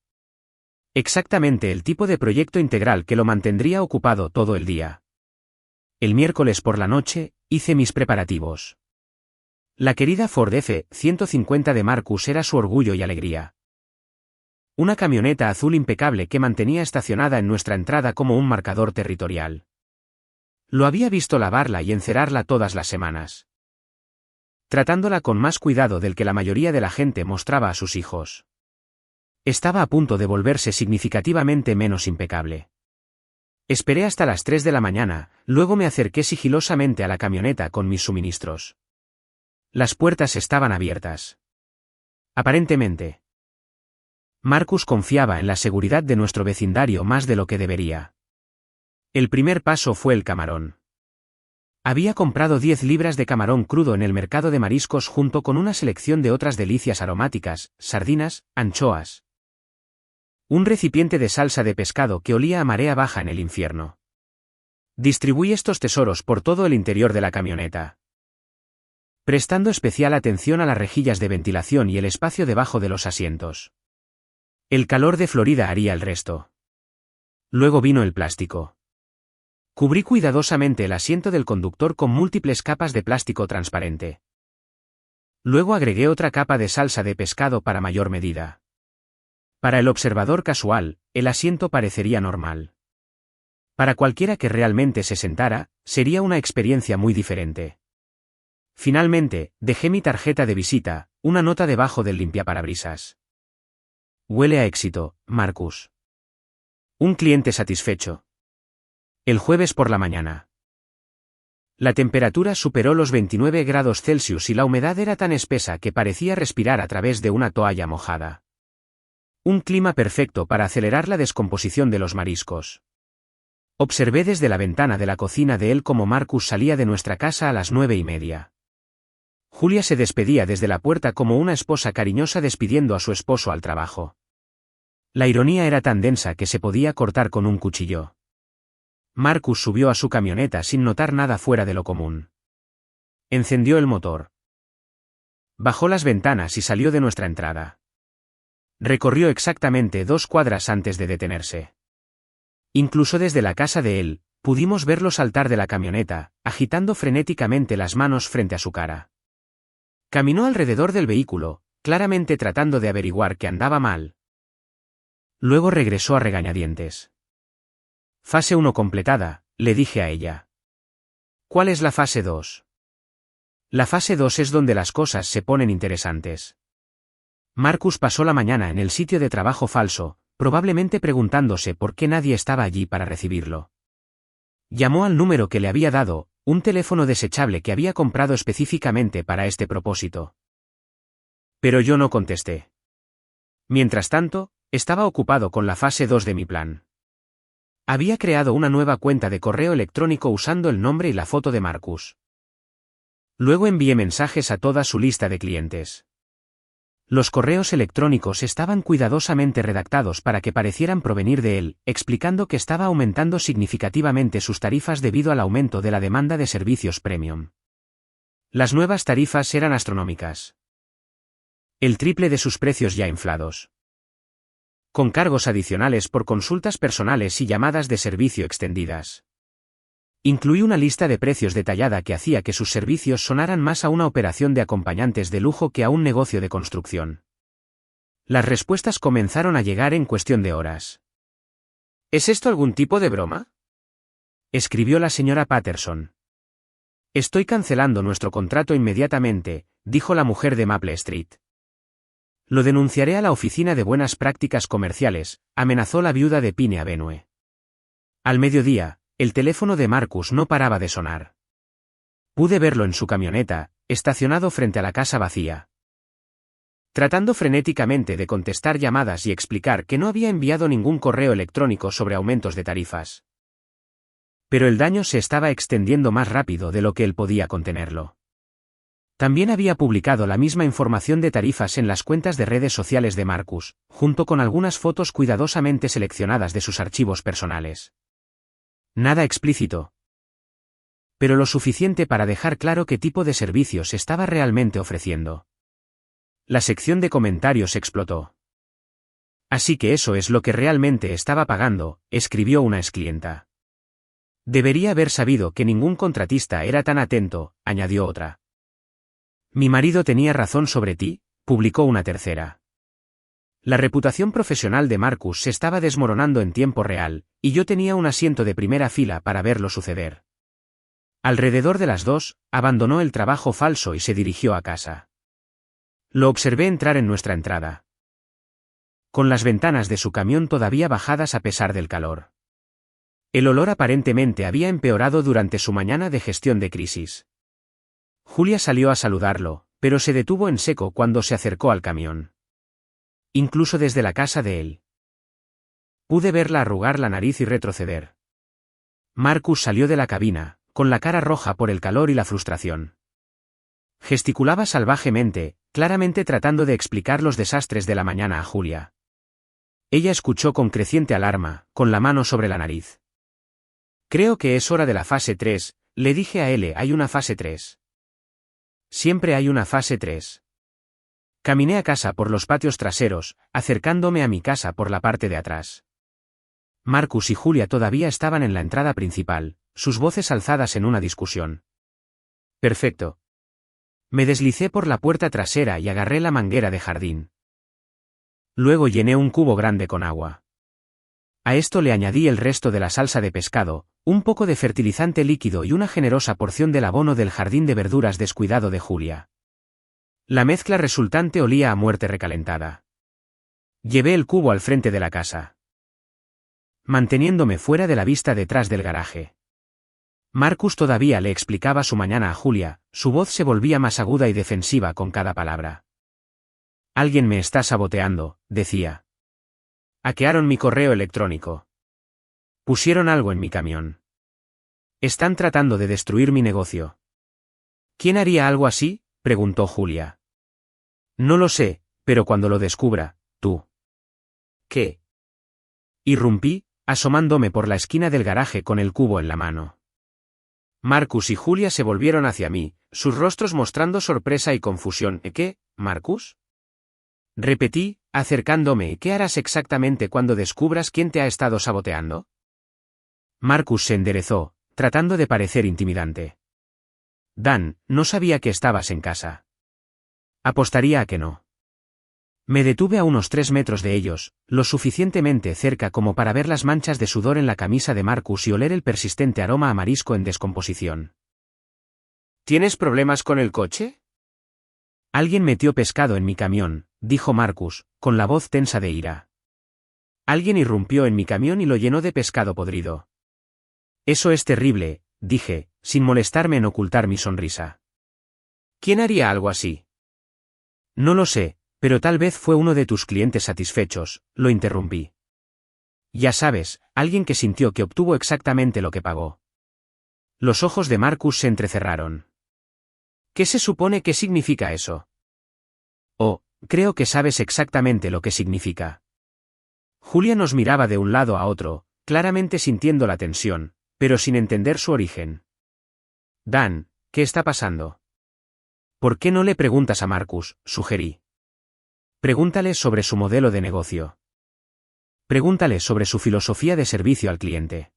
Exactamente el tipo de proyecto integral que lo mantendría ocupado todo el día. El miércoles por la noche, hice mis preparativos. La querida Ford F-150 de Marcus era su orgullo y alegría. Una camioneta azul impecable que mantenía estacionada en nuestra entrada como un marcador territorial. Lo había visto lavarla y encerarla todas las semanas, tratándola con más cuidado del que la mayoría de la gente mostraba a sus hijos. Estaba a punto de volverse significativamente menos impecable. Esperé hasta las 3 de la mañana, luego me acerqué sigilosamente a la camioneta con mis suministros. Las puertas estaban abiertas. Aparentemente, Marcus confiaba en la seguridad de nuestro vecindario más de lo que debería. El primer paso fue el camarón. Había comprado 10 libras de camarón crudo en el mercado de mariscos junto con una selección de otras delicias aromáticas, sardinas, anchoas. Un recipiente de salsa de pescado que olía a marea baja en el infierno. Distribuí estos tesoros por todo el interior de la camioneta, prestando especial atención a las rejillas de ventilación y el espacio debajo de los asientos. El calor de Florida haría el resto. Luego vino el plástico. Cubrí cuidadosamente el asiento del conductor con múltiples capas de plástico transparente. Luego agregué otra capa de salsa de pescado para mayor medida. Para el observador casual, el asiento parecería normal. Para cualquiera que realmente se sentara, sería una experiencia muy diferente. Finalmente, dejé mi tarjeta de visita, una nota debajo del limpiaparabrisas. Huele a éxito, Marcus. Un cliente satisfecho. El jueves por la mañana. La temperatura superó los 29 grados Celsius y la humedad era tan espesa que parecía respirar a través de una toalla mojada. Un clima perfecto para acelerar la descomposición de los mariscos. Observé desde la ventana de la cocina de él cómo Marcus salía de nuestra casa a las 9:30. Julia se despedía desde la puerta como una esposa cariñosa despidiendo a su esposo al trabajo. La ironía era tan densa que se podía cortar con un cuchillo. Marcus subió a su camioneta sin notar nada fuera de lo común. Encendió el motor. Bajó las ventanas y salió de nuestra entrada. Recorrió exactamente 2 cuadras antes de detenerse. Incluso desde la casa de él, pudimos verlo saltar de la camioneta, agitando frenéticamente las manos frente a su cara. Caminó alrededor del vehículo, claramente tratando de averiguar qué andaba mal. Luego regresó a regañadientes. Fase 1 completada, le dije a ella. ¿Cuál es la fase 2? La fase 2 es donde las cosas se ponen interesantes. Marcus pasó la mañana en el sitio de trabajo falso, probablemente preguntándose por qué nadie estaba allí para recibirlo. Llamó al número que le había dado, un teléfono desechable que había comprado específicamente para este propósito. Pero yo no contesté. Mientras tanto, estaba ocupado con la fase 2 de mi plan. Había creado una nueva cuenta de correo electrónico usando el nombre y la foto de Marcus. Luego envié mensajes a toda su lista de clientes. Los correos electrónicos estaban cuidadosamente redactados para que parecieran provenir de él, explicando que estaba aumentando significativamente sus tarifas debido al aumento de la demanda de servicios premium. Las nuevas tarifas eran astronómicas. El triple de sus precios ya inflados. Con cargos adicionales por consultas personales y llamadas de servicio extendidas. Incluí una lista de precios detallada que hacía que sus servicios sonaran más a una operación de acompañantes de lujo que a un negocio de construcción. Las respuestas comenzaron a llegar en cuestión de horas. ¿Es esto algún tipo de broma?, escribió la señora Patterson. Estoy cancelando nuestro contrato inmediatamente, dijo la mujer de Maple Street. Lo denunciaré a la Oficina de Buenas Prácticas Comerciales, amenazó la viuda de Pine Avenue. Al mediodía, el teléfono de Marcus no paraba de sonar. Pude verlo en su camioneta, estacionado frente a la casa vacía. Tratando frenéticamente de contestar llamadas y explicar que no había enviado ningún correo electrónico sobre aumentos de tarifas. Pero el daño se estaba extendiendo más rápido de lo que él podía contenerlo. También había publicado la misma información de tarifas en las cuentas de redes sociales de Marcus, junto con algunas fotos cuidadosamente seleccionadas de sus archivos personales. Nada explícito, pero lo suficiente para dejar claro qué tipo de servicios estaba realmente ofreciendo. La sección de comentarios explotó. Así que eso es lo que realmente estaba pagando, escribió una exclienta. Debería haber sabido que ningún contratista era tan atento, añadió otra. Mi marido tenía razón sobre ti, publicó una tercera. La reputación profesional de Marcus se estaba desmoronando en tiempo real, y yo tenía un asiento de primera fila para verlo suceder. Alrededor de las 2, abandonó el trabajo falso y se dirigió a casa. Lo observé entrar en nuestra entrada, con las ventanas de su camión todavía bajadas a pesar del calor. El olor aparentemente había empeorado durante su mañana de gestión de crisis. Julia salió a saludarlo, pero se detuvo en seco cuando se acercó al camión. Incluso desde la casa de él. Pude verla arrugar la nariz y retroceder. Marcus salió de la cabina, con la cara roja por el calor y la frustración. Gesticulaba salvajemente, claramente tratando de explicar los desastres de la mañana a Julia. Ella escuchó con creciente alarma, con la mano sobre la nariz. Creo que es hora de la fase 3, le dije a él, hay una fase 3. Siempre hay una fase 3. Caminé a casa por los patios traseros, acercándome a mi casa por la parte de atrás. Marcus y Julia todavía estaban en la entrada principal, sus voces alzadas en una discusión. Perfecto. Me deslicé por la puerta trasera y agarré la manguera de jardín. Luego llené un cubo grande con agua. A esto le añadí el resto de la salsa de pescado, un poco de fertilizante líquido y una generosa porción del abono del jardín de verduras descuidado de Julia. La mezcla resultante olía a muerte recalentada. Llevé el cubo al frente de la casa, manteniéndome fuera de la vista detrás del garaje. Marcus todavía le explicaba su mañana a Julia, su voz se volvía más aguda y defensiva con cada palabra. Alguien me está saboteando, decía. Hackearon mi correo electrónico. Pusieron algo en mi camión. Están tratando de destruir mi negocio. ¿Quién haría algo así?, preguntó Julia. No lo sé, pero cuando lo descubra, tú. ¿Qué? Irrumpí, asomándome por la esquina del garaje con el cubo en la mano. Marcus y Julia se volvieron hacia mí, sus rostros mostrando sorpresa y confusión. ¿Qué, Marcus? Repetí, acercándome. ¿Qué harás exactamente cuando descubras quién te ha estado saboteando? Marcus se enderezó, tratando de parecer intimidante. Dan, no sabía que estabas en casa. Apostaría a que no. Me detuve a unos 3 metros de ellos, lo suficientemente cerca como para ver las manchas de sudor en la camisa de Marcus y oler el persistente aroma a marisco en descomposición. ¿Tienes problemas con el coche? Alguien metió pescado en mi camión, dijo Marcus, con la voz tensa de ira. Alguien irrumpió en mi camión y lo llenó de pescado podrido. Eso es terrible, dije, sin molestarme en ocultar mi sonrisa. ¿Quién haría algo así? No lo sé, pero tal vez fue uno de tus clientes satisfechos, lo interrumpí. Ya sabes, alguien que sintió que obtuvo exactamente lo que pagó. Los ojos de Marcus se entrecerraron. ¿Qué se supone que significa eso? Oh, creo que sabes exactamente lo que significa. Julia nos miraba de un lado a otro, claramente sintiendo la tensión, pero sin entender su origen. Dan, ¿qué está pasando? ¿Por qué no le preguntas a Marcus?, sugerí. Pregúntale sobre su modelo de negocio. Pregúntale sobre su filosofía de servicio al cliente.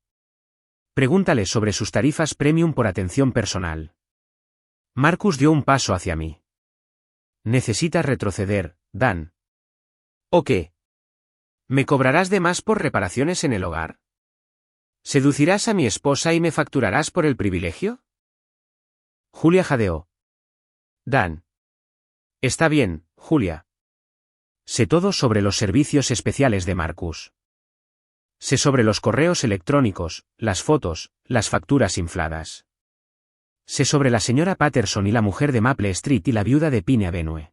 Pregúntale sobre sus tarifas premium por atención personal. Marcus dio un paso hacia mí. Necesitas retroceder, Dan. ¿O qué? ¿Me cobrarás de más por reparaciones en el hogar? ¿Seducirás a mi esposa y me facturarás por el privilegio? Julia jadeó. Dan. Está bien, Julia. Sé todo sobre los servicios especiales de Marcus. Sé sobre los correos electrónicos, las fotos, las facturas infladas. Sé sobre la señora Patterson y la mujer de Maple Street y la viuda de Pine Avenue.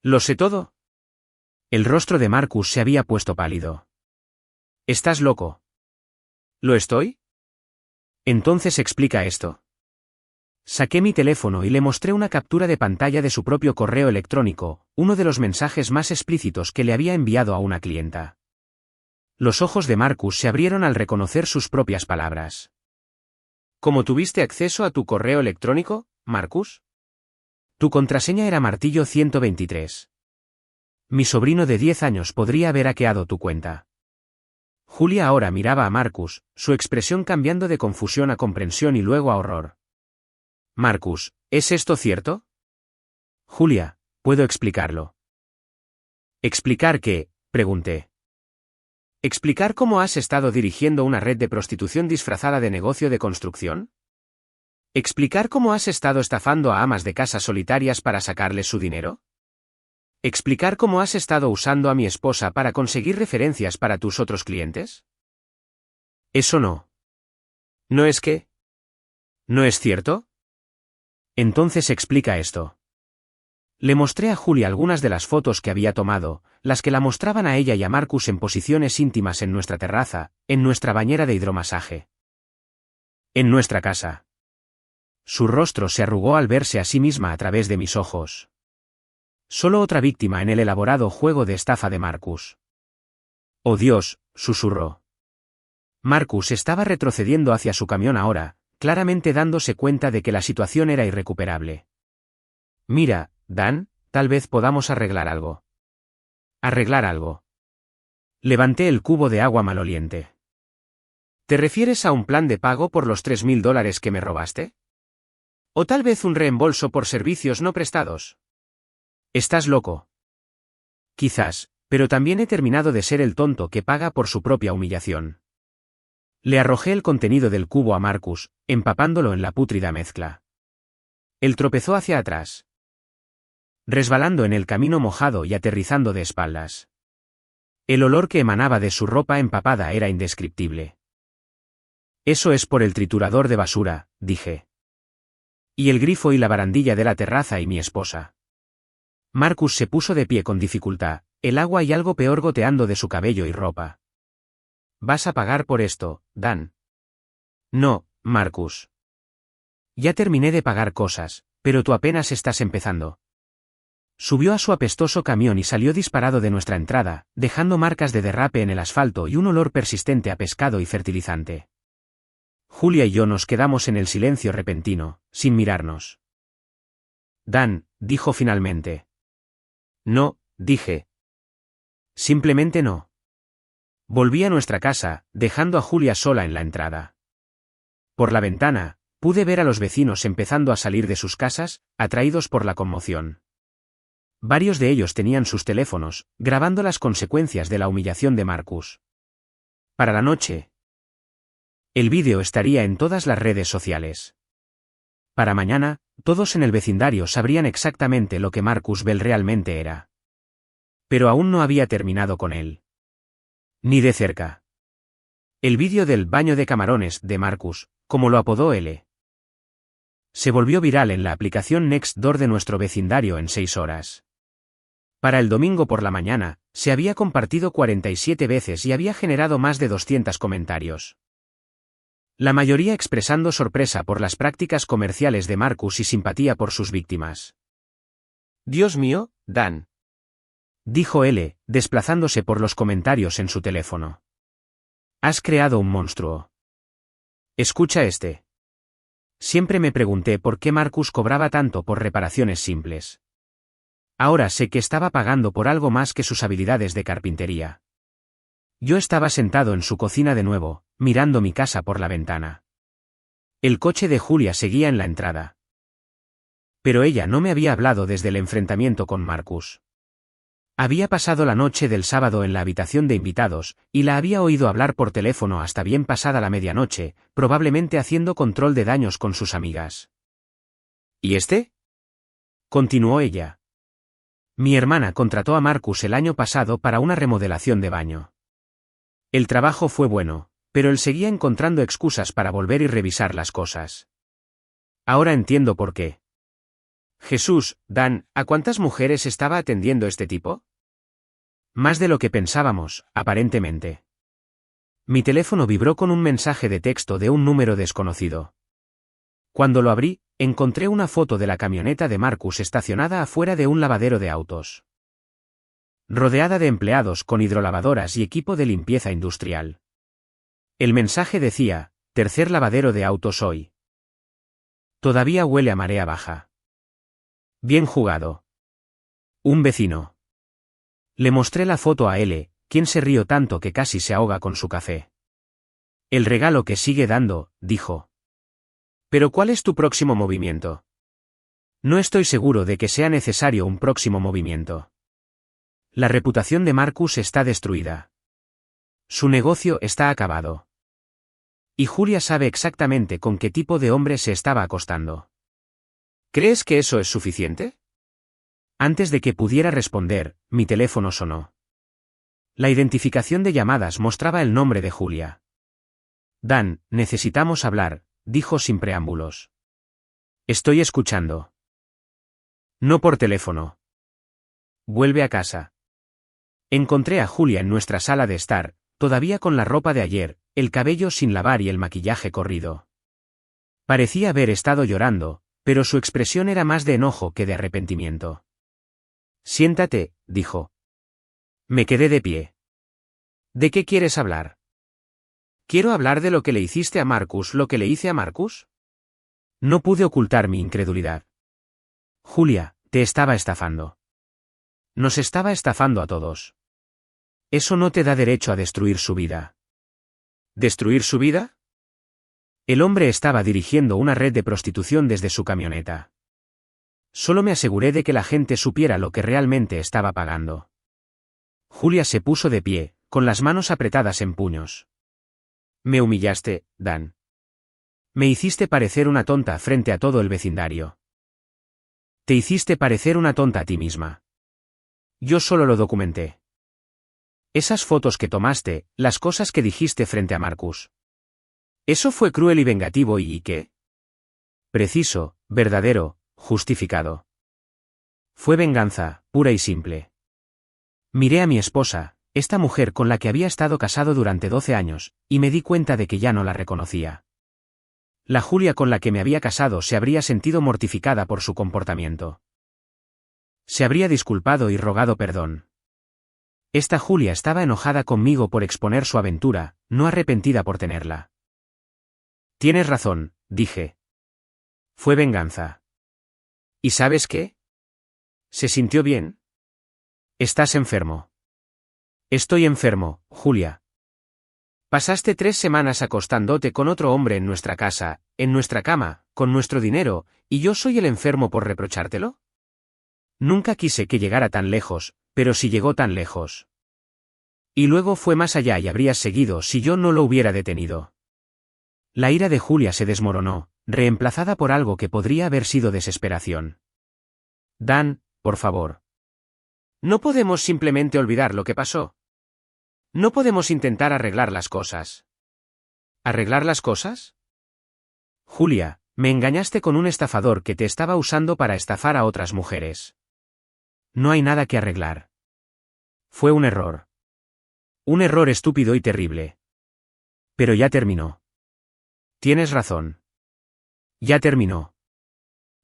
¿Lo sé todo? El rostro de Marcus se había puesto pálido. ¿Estás loco? ¿Lo estoy? Entonces explica esto. Saqué mi teléfono y le mostré una captura de pantalla de su propio correo electrónico, uno de los mensajes más explícitos que le había enviado a una clienta. Los ojos de Marcus se abrieron al reconocer sus propias palabras. ¿Cómo tuviste acceso a tu correo electrónico, Marcus? Tu contraseña era martillo 123. Mi sobrino de 10 años podría haber hackeado tu cuenta. Julia ahora miraba a Marcus, su expresión cambiando de confusión a comprensión y luego a horror. Marcus, ¿es esto cierto? Julia, puedo explicarlo. ¿Explicar qué? Pregunté. ¿Explicar cómo has estado dirigiendo una red de prostitución disfrazada de negocio de construcción? ¿Explicar cómo has estado estafando a amas de casa solitarias para sacarles su dinero? ¿Explicar cómo has estado usando a mi esposa para conseguir referencias para tus otros clientes? Eso no. ¿No es qué? ¿No es cierto? Entonces explica esto. Le mostré a Julia algunas de las fotos que había tomado, las que la mostraban a ella y a Marcus en posiciones íntimas en nuestra terraza, en nuestra bañera de hidromasaje. En nuestra casa. Su rostro se arrugó al verse a sí misma a través de mis ojos. Solo otra víctima en el elaborado juego de estafa de Marcus. «Oh Dios», susurró. Marcus estaba retrocediendo hacia su camión ahora, claramente dándose cuenta de que la situación era irrecuperable. «Mira, Dan, tal vez podamos arreglar algo». «¿Arreglar algo?» Levanté el cubo de agua maloliente. ¿Te refieres a un plan de pago por los $3,000 que me robaste? ¿O tal vez un reembolso por servicios no prestados? ¿Estás loco? Quizás, pero también he terminado de ser el tonto que paga por su propia humillación. Le arrojé el contenido del cubo a Marcus, empapándolo en la pútrida mezcla. Él tropezó hacia atrás, resbalando en el camino mojado y aterrizando de espaldas. El olor que emanaba de su ropa empapada era indescriptible. Eso es por el triturador de basura, dije. Y el grifo y la barandilla de la terraza y mi esposa. Marcus se puso de pie con dificultad, el agua y algo peor goteando de su cabello y ropa. «Vas a pagar por esto, Dan». «No, Marcus. Ya terminé de pagar cosas, pero tú apenas estás empezando». Subió a su apestoso camión y salió disparado de nuestra entrada, dejando marcas de derrape en el asfalto y un olor persistente a pescado y fertilizante. Julia y yo nos quedamos en el silencio repentino, sin mirarnos. «Dan», dijo finalmente. «No», dije. «Simplemente no». Volví a nuestra casa, dejando a Julia sola en la entrada. Por la ventana, pude ver a los vecinos empezando a salir de sus casas, atraídos por la conmoción. Varios de ellos tenían sus teléfonos, grabando las consecuencias de la humillación de Marcus. Para la noche, el vídeo estaría en todas las redes sociales. Para mañana, todos en el vecindario sabrían exactamente lo que Marcus Bell realmente era. Pero aún no había terminado con él. Ni de cerca. El vídeo del baño de camarones de Marcus, como lo apodó L. Se volvió viral en la aplicación Nextdoor de nuestro vecindario en 6 horas. Para el domingo por la mañana, se había compartido 47 veces y había generado más de 200 comentarios. La mayoría expresando sorpresa por las prácticas comerciales de Marcus y simpatía por sus víctimas. «Dios mío, Dan», dijo L, desplazándose por los comentarios en su teléfono. «Has creado un monstruo. Escucha este. Siempre me pregunté por qué Marcus cobraba tanto por reparaciones simples. Ahora sé que estaba pagando por algo más que sus habilidades de carpintería. Yo estaba sentado en su cocina de nuevo, mirando mi casa por la ventana. El coche de Julia seguía en la entrada. Pero ella no me había hablado desde el enfrentamiento con Marcus. Había pasado la noche del sábado en la habitación de invitados, y la había oído hablar por teléfono hasta bien pasada la medianoche, probablemente haciendo control de daños con sus amigas. ¿Y este? Continuó ella. Mi hermana contrató a Marcus el año pasado para una remodelación de baño. El trabajo fue bueno, pero él seguía encontrando excusas para volver y revisar las cosas. Ahora entiendo por qué. Jesús, Dan, ¿a cuántas mujeres estaba atendiendo este tipo? Más de lo que pensábamos, aparentemente. Mi teléfono vibró con un mensaje de texto de un número desconocido. Cuando lo abrí, encontré una foto de la camioneta de Marcus estacionada afuera de un lavadero de autos. Rodeada de empleados con hidrolavadoras y equipo de limpieza industrial. El mensaje decía, tercer lavadero de autos hoy. Todavía huele a marea baja. Bien jugado. Un vecino. Le mostré la foto a L, quien se rió tanto que casi se ahoga con su café. El regalo que sigue dando, dijo. ¿Pero cuál es tu próximo movimiento? No estoy seguro de que sea necesario un próximo movimiento. La reputación de Marcus está destruida. Su negocio está acabado. Y Julia sabe exactamente con qué tipo de hombre se estaba acostando. ¿Crees que eso es suficiente? Antes de que pudiera responder, mi teléfono sonó. La identificación de llamadas mostraba el nombre de Julia. Dan, necesitamos hablar, dijo sin preámbulos. Estoy escuchando. No por teléfono. Vuelve a casa. Encontré a Julia en nuestra sala de estar, todavía con la ropa de ayer, el cabello sin lavar y el maquillaje corrido. Parecía haber estado llorando, pero su expresión era más de enojo que de arrepentimiento. Siéntate, dijo. Me quedé de pie. ¿De qué quieres hablar? ¿Quiero hablar de lo que le hiciste a Marcus, lo que le hice a Marcus? No pude ocultar mi incredulidad. Julia, te estaba estafando. Nos estaba estafando a todos. Eso no te da derecho a destruir su vida. ¿Destruir su vida? El hombre estaba dirigiendo una red de prostitución desde su camioneta. Solo me aseguré de que la gente supiera lo que realmente estaba pagando. Julia se puso de pie, con las manos apretadas en puños. Me humillaste, Dan. Me hiciste parecer una tonta frente a todo el vecindario. Te hiciste parecer una tonta a ti misma. Yo solo lo documenté. Esas fotos que tomaste, las cosas que dijiste frente a Marcus. Eso fue cruel y vengativo ¿y qué? Preciso, verdadero, justificado. Fue venganza, pura y simple. Miré a mi esposa, esta mujer con la que había estado casado durante 12 años, y me di cuenta de que ya no la reconocía. La Julia con la que me había casado se habría sentido mortificada por su comportamiento. Se habría disculpado y rogado perdón. Esta Julia estaba enojada conmigo por exponer su aventura, no arrepentida por tenerla. Tienes razón, dije. Fue venganza. ¿Y sabes qué? ¿Se sintió bien? Estás enfermo. Estoy enfermo, Julia. Pasaste 3 semanas acostándote con otro hombre en nuestra casa, en nuestra cama, con nuestro dinero, ¿y yo soy el enfermo por reprochártelo? Nunca quise que llegara tan lejos, pero sí llegó tan lejos. Y luego fue más allá y habrías seguido si yo no lo hubiera detenido. La ira de Julia se desmoronó, reemplazada por algo que podría haber sido desesperación. Dan, por favor. No podemos simplemente olvidar lo que pasó. No podemos intentar arreglar las cosas. ¿Arreglar las cosas? Julia, me engañaste con un estafador que te estaba usando para estafar a otras mujeres. No hay nada que arreglar. Fue un error. Un error estúpido y terrible. Pero ya terminó. Tienes razón. Ya terminó.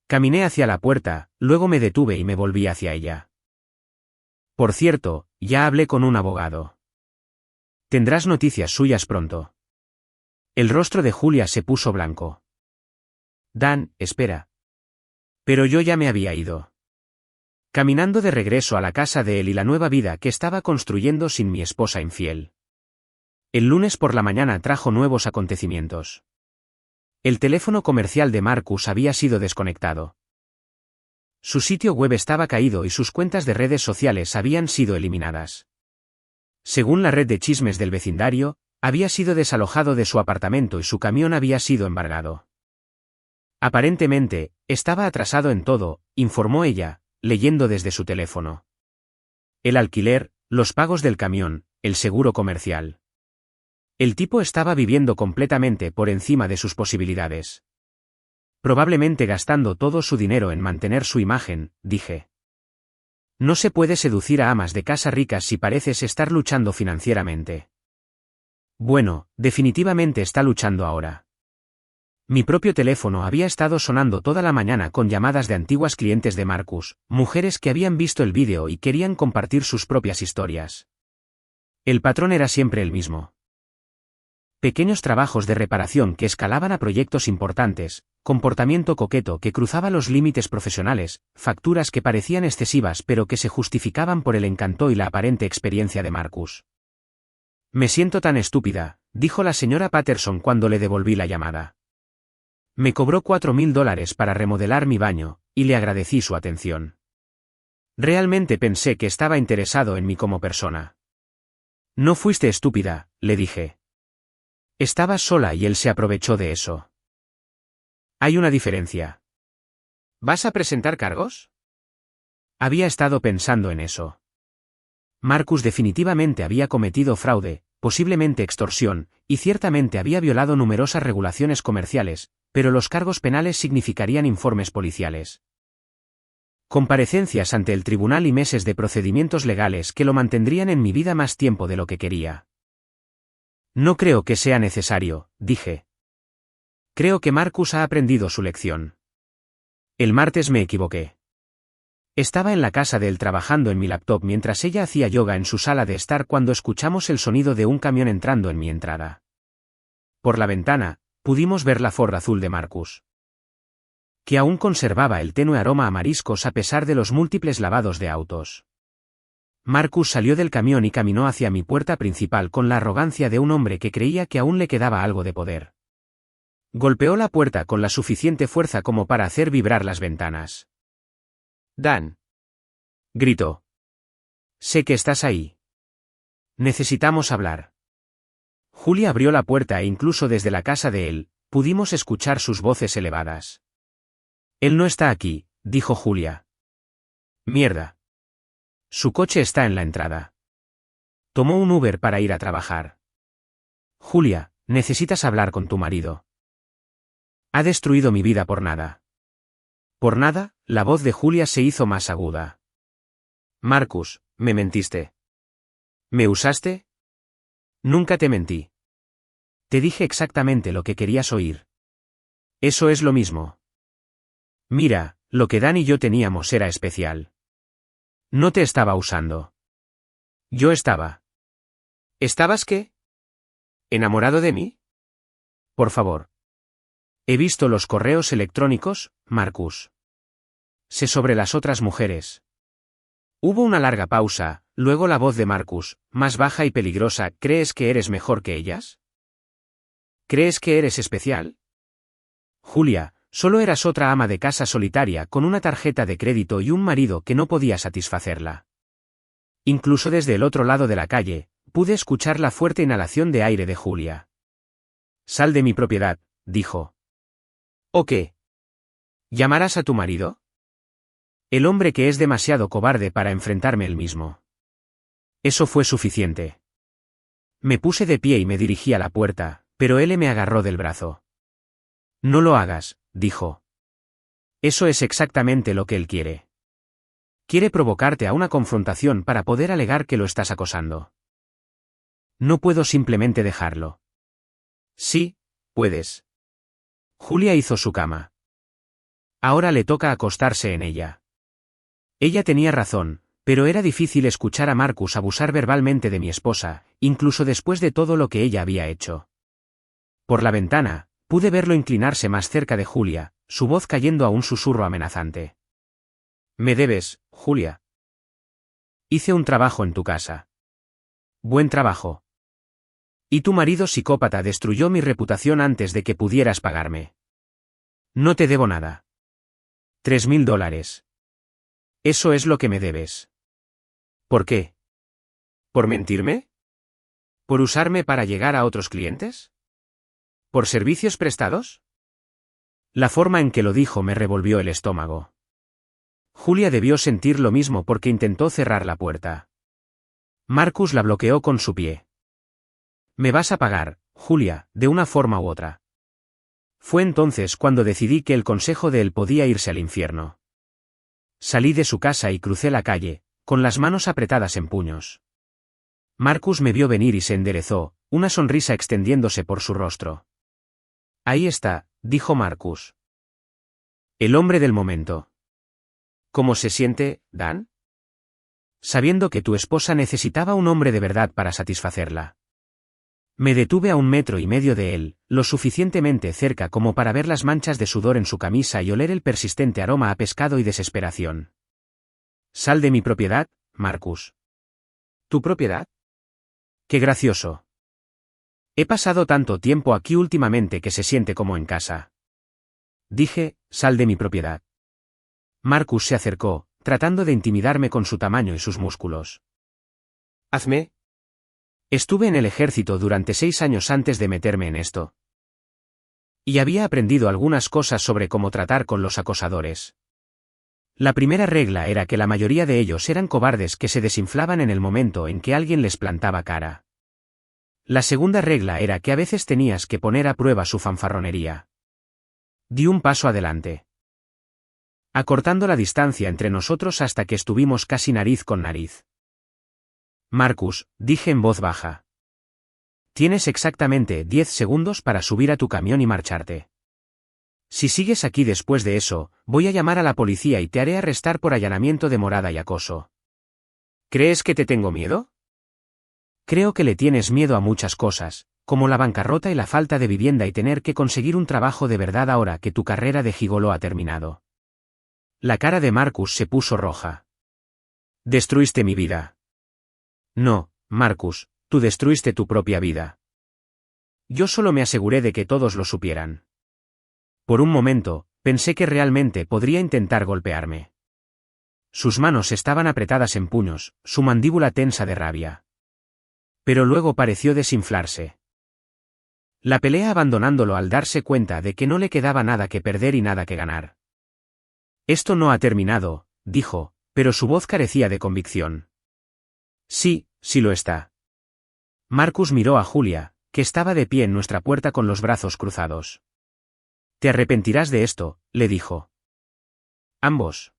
Caminé hacia la puerta, luego me detuve y me volví hacia ella. Por cierto, ya hablé con un abogado. Tendrás noticias suyas pronto. El rostro de Julia se puso blanco. Dan, espera. Pero yo ya me había ido. Caminando de regreso a la casa de él y la nueva vida que estaba construyendo sin mi esposa infiel. El lunes por la mañana trajo nuevos acontecimientos. El teléfono comercial de Marcus había sido desconectado. Su sitio web estaba caído y sus cuentas de redes sociales habían sido eliminadas. Según la red de chismes del vecindario, había sido desalojado de su apartamento y su camión había sido embargado. Aparentemente, estaba atrasado en todo, informó ella, leyendo desde su teléfono. El alquiler, los pagos del camión, el seguro comercial. El tipo estaba viviendo completamente por encima de sus posibilidades. Probablemente gastando todo su dinero en mantener su imagen, dije. No se puede seducir a amas de casa ricas si pareces estar luchando financieramente. Bueno, definitivamente está luchando ahora. Mi propio teléfono había estado sonando toda la mañana con llamadas de antiguas clientes de Marcus, mujeres que habían visto el vídeo y querían compartir sus propias historias. El patrón era siempre el mismo. Pequeños trabajos de reparación que escalaban a proyectos importantes, comportamiento coqueto que cruzaba los límites profesionales, facturas que parecían excesivas pero que se justificaban por el encanto y la aparente experiencia de Marcus. Me siento tan estúpida, dijo la señora Patterson cuando le devolví la llamada. Me cobró $4.000 para remodelar mi baño, y le agradecí su atención. Realmente pensé que estaba interesado en mí como persona. No fuiste estúpida, le dije. Estabas sola y él se aprovechó de eso. Hay una diferencia. ¿Vas a presentar cargos? Había estado pensando en eso. Marcus definitivamente había cometido fraude, posiblemente extorsión, y ciertamente había violado numerosas regulaciones comerciales, pero los cargos penales significarían informes policiales. Comparecencias ante el tribunal y meses de procedimientos legales que lo mantendrían en mi vida más tiempo de lo que quería. No creo que sea necesario, dije. Creo que Marcus ha aprendido su lección. El martes me equivoqué. Estaba en la casa de él trabajando en mi laptop mientras ella hacía yoga en su sala de estar cuando escuchamos el sonido de un camión entrando en mi entrada. Por la ventana, pudimos ver la Ford azul de Marcus, que aún conservaba el tenue aroma a mariscos a pesar de los múltiples lavados de autos. Marcus salió del camión y caminó hacia mi puerta principal con la arrogancia de un hombre que creía que aún le quedaba algo de poder. Golpeó la puerta con la suficiente fuerza como para hacer vibrar las ventanas. «Dan», gritó. «Sé que estás ahí. Necesitamos hablar». Julia abrió la puerta e incluso desde la casa de él, pudimos escuchar sus voces elevadas. «Él no está aquí», dijo Julia. «Mierda. Su coche está en la entrada. Tomó un Uber para ir a trabajar». «Julia, necesitas hablar con tu marido. Ha destruido mi vida por nada». «¿Por nada?», la voz de Julia se hizo más aguda. «Marcus, me mentiste». «¿Me usaste?» «Nunca te mentí. Te dije exactamente lo que querías oír». «Eso es lo mismo». «Mira, lo que Dan y yo teníamos era especial. No te estaba usando. Yo estaba». «¿Estabas qué? ¿Enamorado de mí?» «Por favor. He visto los correos electrónicos, Marcus. Sé sobre las otras mujeres». Hubo una larga pausa, luego la voz de Marcus, más baja y peligrosa. «¿Crees que eres mejor que ellas? ¿Crees que eres especial? Julia, solo eras otra ama de casa solitaria con una tarjeta de crédito y un marido que no podía satisfacerla». Incluso desde el otro lado de la calle, pude escuchar la fuerte inhalación de aire de Julia. «Sal de mi propiedad», dijo. «¿O qué? ¿Llamarás a tu marido?» «El hombre que es demasiado cobarde para enfrentarme él mismo». Eso fue suficiente. Me puse de pie y me dirigí a la puerta, pero él me agarró del brazo. «No lo hagas», dijo. «Eso es exactamente lo que él quiere. Quiere provocarte a una confrontación para poder alegar que lo estás acosando. No puedo simplemente dejarlo». «Sí, puedes». Julia hizo su cama. Ahora le toca acostarse en ella. Ella tenía razón, pero era difícil escuchar a Marcus abusar verbalmente de mi esposa, incluso después de todo lo que ella había hecho. Por la ventana, pude verlo inclinarse más cerca de Julia, su voz cayendo a un susurro amenazante. «Me debes, Julia. Hice un trabajo en tu casa. Buen trabajo. Y tu marido psicópata destruyó mi reputación antes de que pudieras pagarme. No te debo nada. $3.000. Eso es lo que me debes». «¿Por qué? ¿Por mentirme? ¿Por usarme para llegar a otros clientes? ¿Por servicios prestados?» La forma en que lo dijo me revolvió el estómago. Julia debió sentir lo mismo porque intentó cerrar la puerta. Marcus la bloqueó con su pie. Me vas a pagar, Julia, de una forma u otra. Fue entonces cuando decidí que el consejo de él podía irse al infierno. Salí de su casa y crucé la calle, con las manos apretadas en puños. Marcus me vio venir y se enderezó, una sonrisa extendiéndose por su rostro. Ahí está, dijo Marcus. El hombre del momento. ¿Cómo se siente, Dan? Sabiendo que tu esposa necesitaba un hombre de verdad para satisfacerla. Me detuve a 1,5 metros de él, lo suficientemente cerca como para ver las manchas de sudor en su camisa y oler el persistente aroma a pescado y desesperación. Sal de mi propiedad, Marcus. ¿Tu propiedad? Qué gracioso. He pasado tanto tiempo aquí últimamente que se siente como en casa. Dije, sal de mi propiedad. Marcus se acercó, tratando de intimidarme con su tamaño y sus músculos. Hazme. Estuve en el ejército durante 6 años antes de meterme en esto. Y había aprendido algunas cosas sobre cómo tratar con los acosadores. La primera regla era que la mayoría de ellos eran cobardes que se desinflaban en el momento en que alguien les plantaba cara. La segunda regla era que a veces tenías que poner a prueba su fanfarronería. Di un paso adelante, acortando la distancia entre nosotros hasta que estuvimos casi nariz con nariz. Marcus, dije en voz baja. Tienes exactamente 10 segundos para subir a tu camión y marcharte. Si sigues aquí después de eso, voy a llamar a la policía y te haré arrestar por allanamiento de morada y acoso. ¿Crees que te tengo miedo? Creo que le tienes miedo a muchas cosas, como la bancarrota y la falta de vivienda y tener que conseguir un trabajo de verdad ahora que tu carrera de gigoló ha terminado. La cara de Marcus se puso roja. Destruiste mi vida. No, Marcus, tú destruiste tu propia vida. Yo solo me aseguré de que todos lo supieran. Por un momento, pensé que realmente podría intentar golpearme. Sus manos estaban apretadas en puños, su mandíbula tensa de rabia. Pero luego pareció desinflarse. La pelea abandonándolo al darse cuenta de que no le quedaba nada que perder y nada que ganar. Esto no ha terminado, dijo, pero su voz carecía de convicción. Sí, sí lo está. Marcus miró a Julia, que estaba de pie en nuestra puerta con los brazos cruzados. Te arrepentirás de esto, le dijo. Ambos.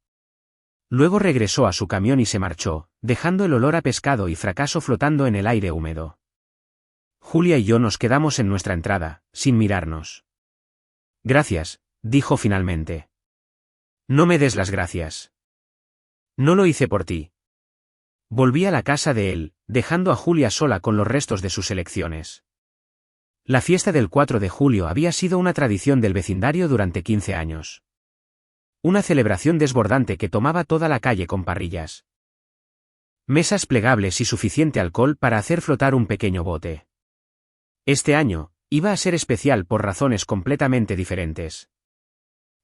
Luego regresó a su camión y se marchó, dejando el olor a pescado y fracaso flotando en el aire húmedo. Julia y yo nos quedamos en nuestra entrada, sin mirarnos. Gracias, dijo finalmente. No me des las gracias. No lo hice por ti. Volví a la casa de él, dejando a Julia sola con los restos de sus elecciones. La fiesta del 4 de julio había sido una tradición del vecindario durante 15 años. Una celebración desbordante que tomaba toda la calle con parrillas, mesas plegables y suficiente alcohol para hacer flotar un pequeño bote. Este año, iba a ser especial por razones completamente diferentes.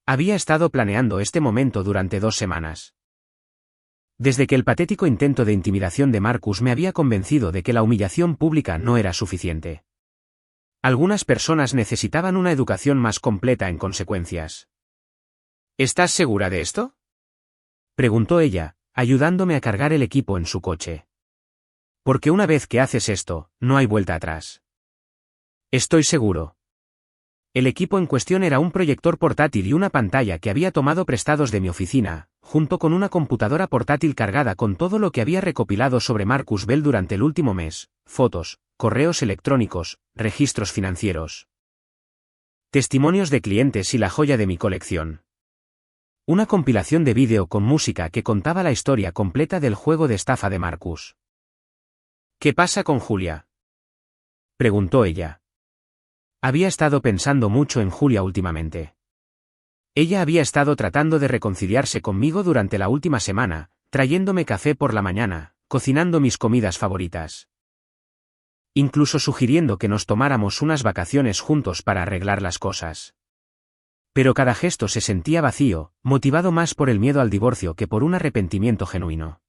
Había estado planeando este momento durante 2 semanas. Desde que el patético intento de intimidación de Marcus me había convencido de que la humillación pública no era suficiente. Algunas personas necesitaban una educación más completa en consecuencias. ¿Estás segura de esto?, preguntó ella, ayudándome a cargar el equipo en su coche. Porque una vez que haces esto, no hay vuelta atrás. Estoy seguro. El equipo en cuestión era un proyector portátil y una pantalla que había tomado prestados de mi oficina, junto con una computadora portátil cargada con todo lo que había recopilado sobre Marcus Bell durante el último mes, fotos, correos electrónicos, registros financieros, testimonios de clientes y la joya de mi colección. Una compilación de vídeo con música que contaba la historia completa del juego de estafa de Marcus. ¿Qué pasa con Julia?, preguntó ella. Había estado pensando mucho en Julia últimamente. Ella había estado tratando de reconciliarse conmigo durante la última semana, trayéndome café por la mañana, cocinando mis comidas favoritas. Incluso sugiriendo que nos tomáramos unas vacaciones juntos para arreglar las cosas. Pero cada gesto se sentía vacío, motivado más por el miedo al divorcio que por un arrepentimiento genuino.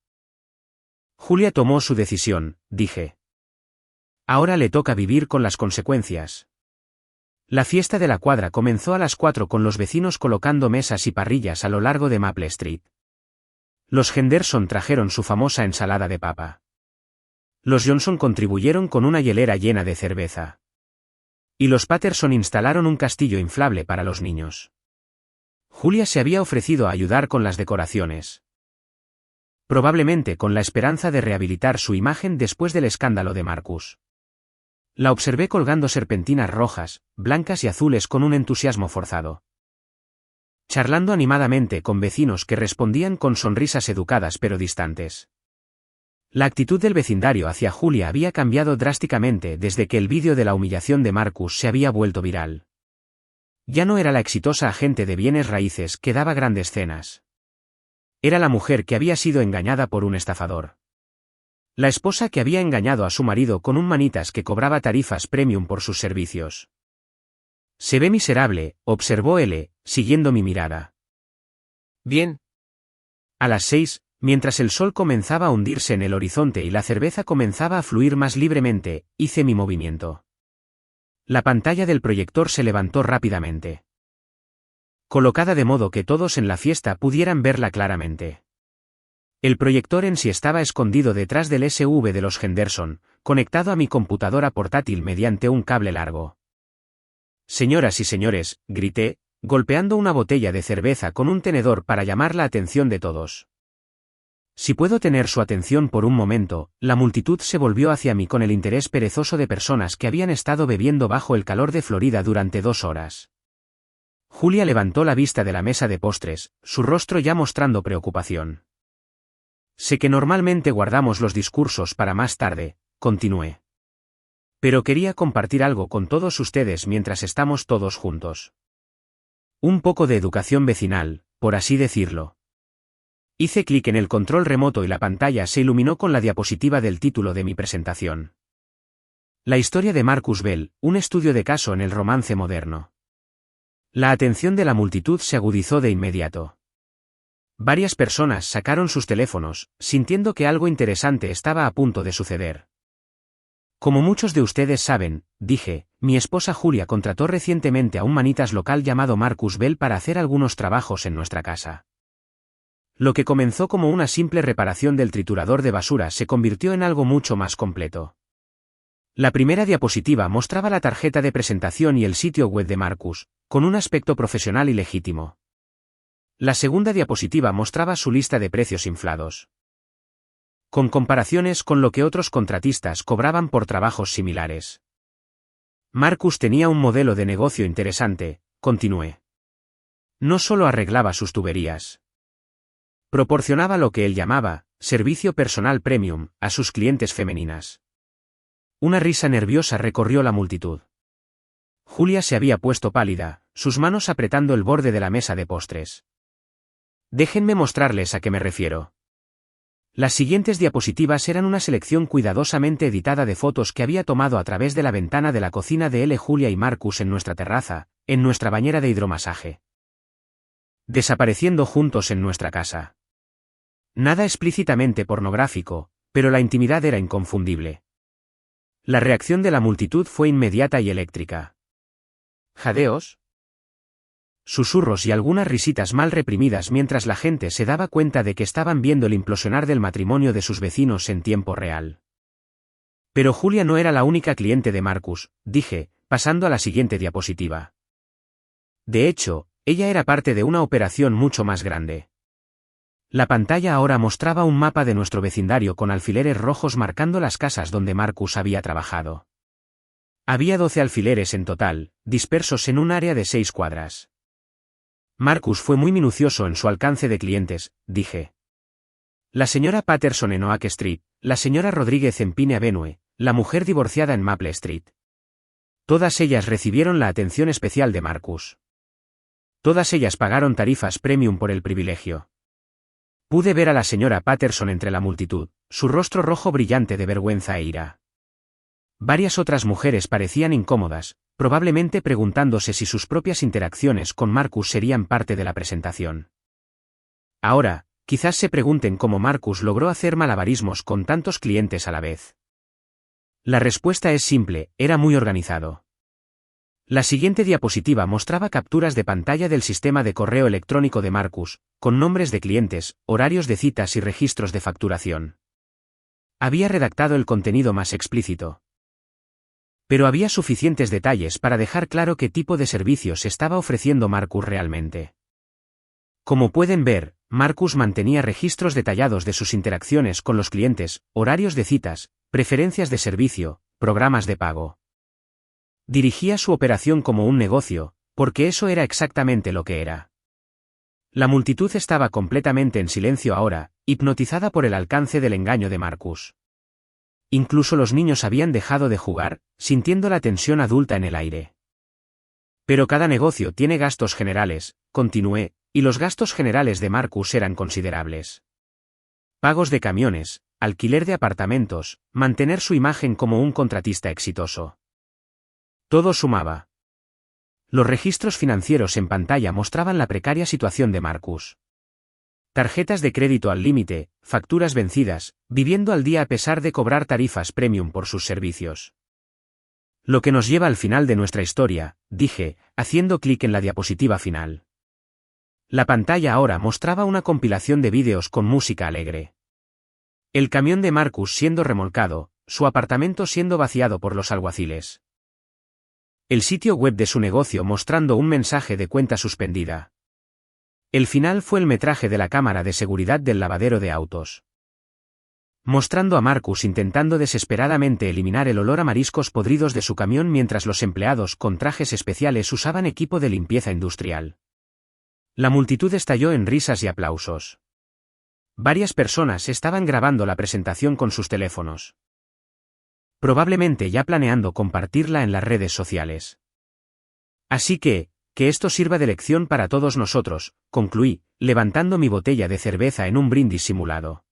Julia tomó su decisión, dije. Ahora le toca vivir con las consecuencias. La fiesta de la cuadra comenzó a las 4 con los vecinos colocando mesas y parrillas a lo largo de Maple Street. Los Henderson trajeron su famosa ensalada de papa. Los Johnson contribuyeron con una hielera llena de cerveza. Y los Patterson instalaron un castillo inflable para los niños. Julia se había ofrecido a ayudar con las decoraciones. Probablemente con la esperanza de rehabilitar su imagen después del escándalo de Marcus. La observé colgando serpentinas rojas, blancas y azules con un entusiasmo forzado. Charlando animadamente con vecinos que respondían con sonrisas educadas pero distantes. La actitud del vecindario hacia Julia había cambiado drásticamente desde que el vídeo de la humillación de Marcus se había vuelto viral. Ya no era la exitosa agente de bienes raíces que daba grandes cenas. Era la mujer que había sido engañada por un estafador. La esposa que había engañado a su marido con un manitas que cobraba tarifas premium por sus servicios. Se ve miserable, observó L, siguiendo mi mirada. Bien. A las 6, mientras el sol comenzaba a hundirse en el horizonte y la cerveza comenzaba a fluir más libremente, hice mi movimiento. La pantalla del proyector se levantó rápidamente. Colocada de modo que todos en la fiesta pudieran verla claramente. El proyector en sí estaba escondido detrás del SV de los Henderson, conectado a mi computadora portátil mediante un cable largo. Señoras y señores, grité, golpeando una botella de cerveza con un tenedor para llamar la atención de todos. Si puedo tener su atención por un momento, la multitud se volvió hacia mí con el interés perezoso de personas que habían estado bebiendo bajo el calor de Florida durante 2 horas. Julia levantó la vista de la mesa de postres, su rostro ya mostrando preocupación. Sé que normalmente guardamos los discursos para más tarde, continué. Pero quería compartir algo con todos ustedes mientras estamos todos juntos. Un poco de educación vecinal, por así decirlo. Hice clic en el control remoto y la pantalla se iluminó con la diapositiva del título de mi presentación. La historia de Marcus Bell, un estudio de caso en el romance moderno. La atención de la multitud se agudizó de inmediato. Varias personas sacaron sus teléfonos, sintiendo que algo interesante estaba a punto de suceder. Como muchos de ustedes saben, dije, mi esposa Julia contrató recientemente a un manitas local llamado Marcus Bell para hacer algunos trabajos en nuestra casa. Lo que comenzó como una simple reparación del triturador de basura se convirtió en algo mucho más completo. La primera diapositiva mostraba la tarjeta de presentación y el sitio web de Marcus, con un aspecto profesional y legítimo. La segunda diapositiva mostraba su lista de precios inflados. Con comparaciones con lo que otros contratistas cobraban por trabajos similares. Marcus tenía un modelo de negocio interesante, continué. No solo arreglaba sus tuberías. Proporcionaba lo que él llamaba, servicio personal premium, a sus clientes femeninas. Una risa nerviosa recorrió la multitud. Julia se había puesto pálida, sus manos apretando el borde de la mesa de postres. Déjenme mostrarles a qué me refiero. Las siguientes diapositivas eran una selección cuidadosamente editada de fotos que había tomado a través de la ventana de la cocina de L. Julia y Marcus en nuestra terraza, en nuestra bañera de hidromasaje. Desapareciendo juntos en nuestra casa. Nada explícitamente pornográfico, pero la intimidad era inconfundible. La reacción de la multitud fue inmediata y eléctrica. ¿Jadeos? Susurros y algunas risitas mal reprimidas mientras la gente se daba cuenta de que estaban viendo el implosionar del matrimonio de sus vecinos en tiempo real. Pero Julia no era la única cliente de Marcus, dije, pasando a la siguiente diapositiva. De hecho, ella era parte de una operación mucho más grande. La pantalla ahora mostraba un mapa de nuestro vecindario con alfileres rojos marcando las casas donde Marcus había trabajado. Había 12 alfileres en total, dispersos en un área de 6 cuadras. Marcus fue muy minucioso en su alcance de clientes, dije. La señora Patterson en Oak Street, la señora Rodríguez en Pine Avenue, la mujer divorciada en Maple Street. Todas ellas recibieron la atención especial de Marcus. Todas ellas pagaron tarifas premium por el privilegio. Pude ver a la señora Patterson entre la multitud, su rostro rojo brillante de vergüenza e ira. Varias otras mujeres parecían incómodas, probablemente preguntándose si sus propias interacciones con Marcus serían parte de la presentación. Ahora, quizás se pregunten cómo Marcus logró hacer malabarismos con tantos clientes a la vez. La respuesta es simple, era muy organizado. La siguiente diapositiva mostraba capturas de pantalla del sistema de correo electrónico de Marcus, con nombres de clientes, horarios de citas y registros de facturación. Había redactado el contenido más explícito. Pero había suficientes detalles para dejar claro qué tipo de servicios estaba ofreciendo Marcus realmente. Como pueden ver, Marcus mantenía registros detallados de sus interacciones con los clientes, horarios de citas, preferencias de servicio, programas de pago. Dirigía su operación como un negocio, porque eso era exactamente lo que era. La multitud estaba completamente en silencio ahora, hipnotizada por el alcance del engaño de Marcus. Incluso los niños habían dejado de jugar, sintiendo la tensión adulta en el aire. Pero cada negocio tiene gastos generales, continué, y los gastos generales de Marcus eran considerables. Pagos de camiones, alquiler de apartamentos, mantener su imagen como un contratista exitoso. Todo sumaba. Los registros financieros en pantalla mostraban la precaria situación de Marcus. Tarjetas de crédito al límite, facturas vencidas, viviendo al día a pesar de cobrar tarifas premium por sus servicios. Lo que nos lleva al final de nuestra historia, dije, haciendo clic en la diapositiva final. La pantalla ahora mostraba una compilación de vídeos con música alegre. El camión de Marcus siendo remolcado, su apartamento siendo vaciado por los alguaciles. El sitio web de su negocio mostrando un mensaje de cuenta suspendida. El final fue el metraje de la cámara de seguridad del lavadero de autos. Mostrando a Marcus intentando desesperadamente eliminar el olor a mariscos podridos de su camión mientras los empleados con trajes especiales usaban equipo de limpieza industrial. La multitud estalló en risas y aplausos. Varias personas estaban grabando la presentación con sus teléfonos. Probablemente ya planeando compartirla en las redes sociales. Así que esto sirva de lección para todos nosotros, concluí, levantando mi botella de cerveza en un brindis simulado.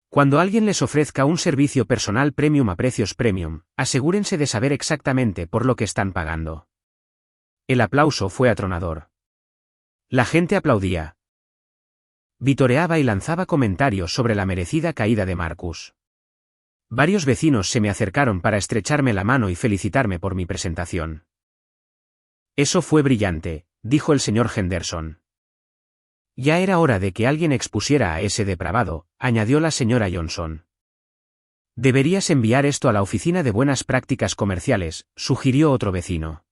Cuando alguien les ofrezca un servicio personal premium a precios premium, asegúrense de saber exactamente por lo que están pagando. El aplauso fue atronador. La gente aplaudía. Vitoreaba y lanzaba comentarios sobre la merecida caída de Marcus. Varios vecinos se me acercaron para estrecharme la mano y felicitarme por mi presentación. Eso fue brillante, dijo el señor Henderson. Ya era hora de que alguien expusiera a ese depravado, añadió la señora Johnson. Deberías enviar esto a la oficina de buenas prácticas comerciales, sugirió otro vecino.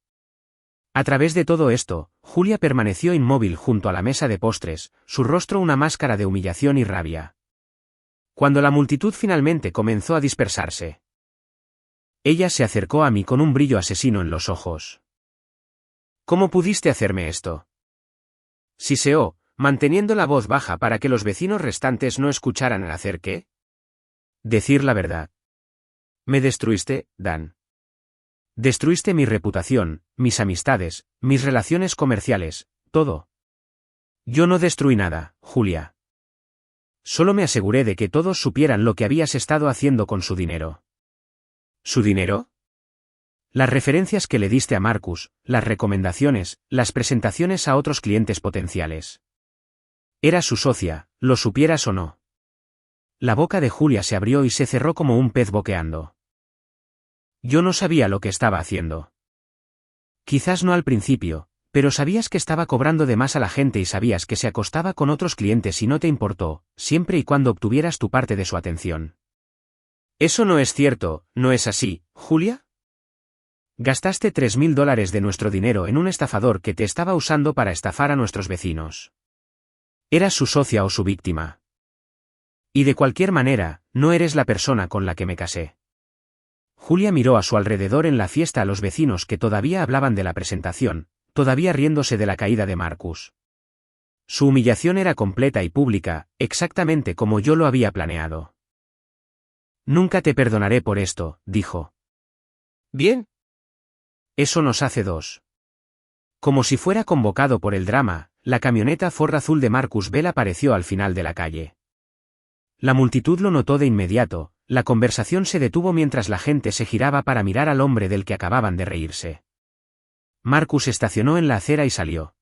A través de todo esto, Julia permaneció inmóvil junto a la mesa de postres, su rostro una máscara de humillación y rabia. Cuando la multitud finalmente comenzó a dispersarse, ella se acercó a mí con un brillo asesino en los ojos. ¿Cómo pudiste hacerme esto? Siseó, manteniendo la voz baja para que los vecinos restantes no escucharan el hacer qué. Decir la verdad. Me destruiste, Dan. Destruiste mi reputación, mis amistades, mis relaciones comerciales, todo. Yo no destruí nada, Julia. Solo me aseguré de que todos supieran lo que habías estado haciendo con su dinero. ¿Su dinero? Las referencias que le diste a Marcus, las recomendaciones, las presentaciones a otros clientes potenciales. Era su socia, lo supieras o no. La boca de Julia se abrió y se cerró como un pez boqueando. Yo no sabía lo que estaba haciendo. Quizás no al principio, pero sabías que estaba cobrando de más a la gente y sabías que se acostaba con otros clientes y no te importó, siempre y cuando obtuvieras tu parte de su atención. Eso no es cierto, ¿no es así, Julia? Gastaste $3.000 de nuestro dinero en un estafador que te estaba usando para estafar a nuestros vecinos. Eras su socia o su víctima. Y de cualquier manera, no eres la persona con la que me casé. Julia miró a su alrededor en la fiesta a los vecinos que todavía hablaban de la presentación, todavía riéndose de la caída de Marcus. Su humillación era completa y pública, exactamente como yo lo había planeado. Nunca te perdonaré por esto, dijo. Bien. Eso nos hace dos. Como si fuera convocado por el drama, la camioneta Ford azul de Marcus Bell apareció al final de la calle. La multitud lo notó de inmediato, la conversación se detuvo mientras la gente se giraba para mirar al hombre del que acababan de reírse. Marcus estacionó en la acera y salió.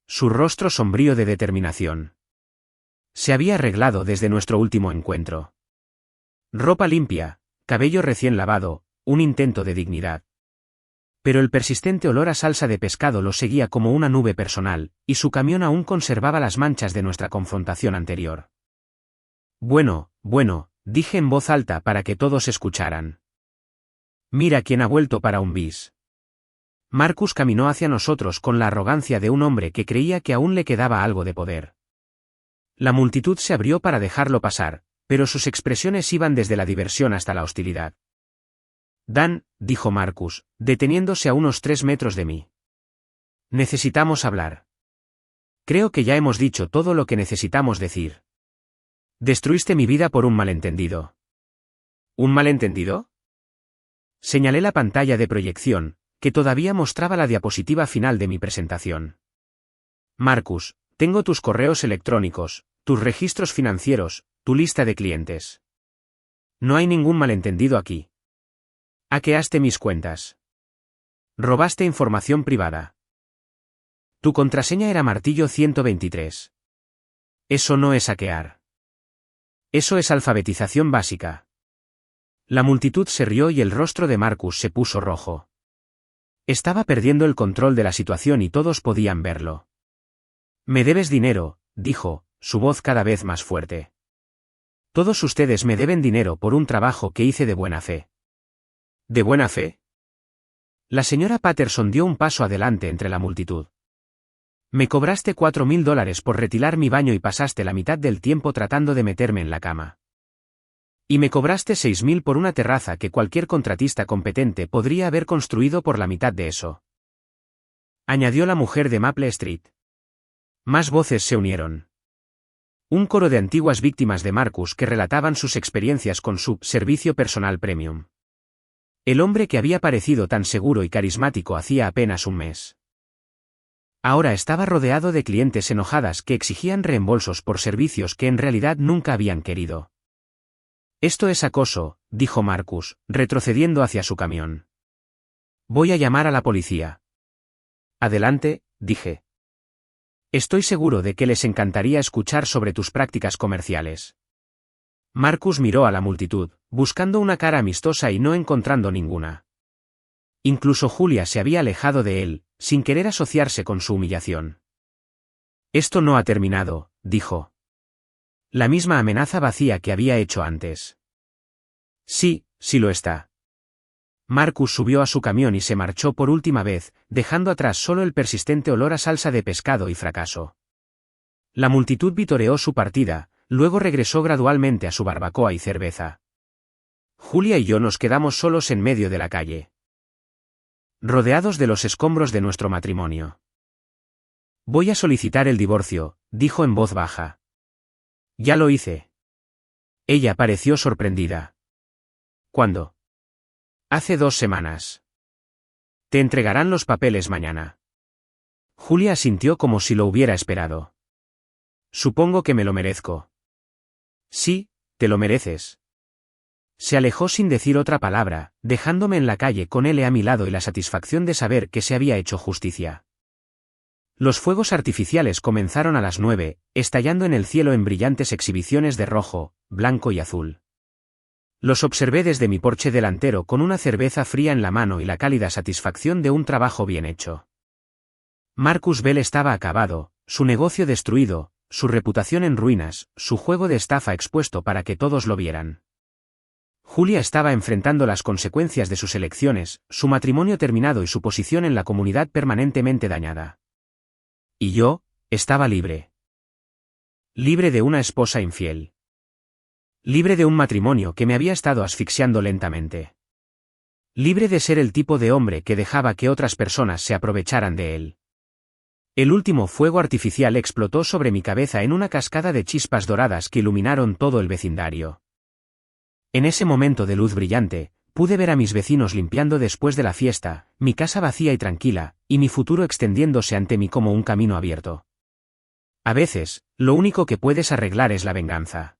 Su rostro sombrío de determinación. Se había arreglado desde nuestro último encuentro. Ropa limpia, cabello recién lavado, un intento de dignidad. Pero el persistente olor a salsa de pescado lo seguía como una nube personal, y su camión aún conservaba las manchas de nuestra confrontación anterior. Bueno, dije en voz alta para que todos escucharan. Mira quién ha vuelto para un bis. Marcus caminó hacia nosotros con la arrogancia de un hombre que creía que aún le quedaba algo de poder. La multitud se abrió para dejarlo pasar, pero sus expresiones iban desde la diversión hasta la hostilidad. Dan, dijo Marcus, deteniéndose a unos 3 metros de mí. Necesitamos hablar. Creo que ya hemos dicho todo lo que necesitamos decir. Destruiste mi vida por un malentendido. ¿Un malentendido? Señalé la pantalla de proyección, que todavía mostraba la diapositiva final de mi presentación. Marcus, tengo tus correos electrónicos, tus registros financieros, tu lista de clientes. No hay ningún malentendido aquí. Hackeaste mis cuentas. Robaste información privada. Tu contraseña era martillo 123. Eso no es hackear. Eso es alfabetización básica. La multitud se rió y el rostro de Marcus se puso rojo. Estaba perdiendo el control de la situación y todos podían verlo. Me debes dinero, dijo, su voz cada vez más fuerte. Todos ustedes me deben dinero por un trabajo que hice de buena fe. ¿De buena fe? La señora Patterson dio un paso adelante entre la multitud. Me cobraste $4.000 por retirar mi baño y pasaste la mitad del tiempo tratando de meterme en la cama. Y me cobraste $6.000 por una terraza que cualquier contratista competente podría haber construido por la mitad de eso. Añadió la mujer de Maple Street. Más voces se unieron. Un coro de antiguas víctimas de Marcus que relataban sus experiencias con su servicio personal premium. El hombre que había parecido tan seguro y carismático hacía apenas un mes. Ahora estaba rodeado de clientes enojadas que exigían reembolsos por servicios que en realidad nunca habían querido. Esto es acoso, dijo Marcus, retrocediendo hacia su camión. Voy a llamar a la policía. Adelante, dije. Estoy seguro de que les encantaría escuchar sobre tus prácticas comerciales. Marcus miró a la multitud, buscando una cara amistosa y no encontrando ninguna. Incluso Julia se había alejado de él, sin querer asociarse con su humillación. Esto no ha terminado, dijo. La misma amenaza vacía que había hecho antes. Sí, sí lo está. Marcus subió a su camión y se marchó por última vez, dejando atrás solo el persistente olor a salsa de pescado y fracaso. La multitud vitoreó su partida, luego regresó gradualmente a su barbacoa y cerveza. Julia y yo nos quedamos solos en medio de la calle. Rodeados de los escombros de nuestro matrimonio. Voy a solicitar el divorcio, dijo en voz baja. Ya lo hice. Ella pareció sorprendida. ¿Cuándo? Hace 2 semanas. Te entregarán los papeles mañana. Julia asintió como si lo hubiera esperado. Supongo que me lo merezco. Sí, te lo mereces. Se alejó sin decir otra palabra, dejándome en la calle con él a mi lado y la satisfacción de saber que se había hecho justicia. Los fuegos artificiales comenzaron a las 9, estallando en el cielo en brillantes exhibiciones de rojo, blanco y azul. Los observé desde mi porche delantero con una cerveza fría en la mano y la cálida satisfacción de un trabajo bien hecho. Marcus Bell estaba acabado, su negocio destruido, su reputación en ruinas, su juego de estafa expuesto para que todos lo vieran. Julia estaba enfrentando las consecuencias de sus elecciones, su matrimonio terminado y su posición en la comunidad permanentemente dañada. Y yo, estaba libre. Libre de una esposa infiel. Libre de un matrimonio que me había estado asfixiando lentamente. Libre de ser el tipo de hombre que dejaba que otras personas se aprovecharan de él. El último fuego artificial explotó sobre mi cabeza en una cascada de chispas doradas que iluminaron todo el vecindario. En ese momento de luz brillante, pude ver a mis vecinos limpiando después de la fiesta, mi casa vacía y tranquila, y mi futuro extendiéndose ante mí como un camino abierto. A veces, lo único que puedes arreglar es la venganza.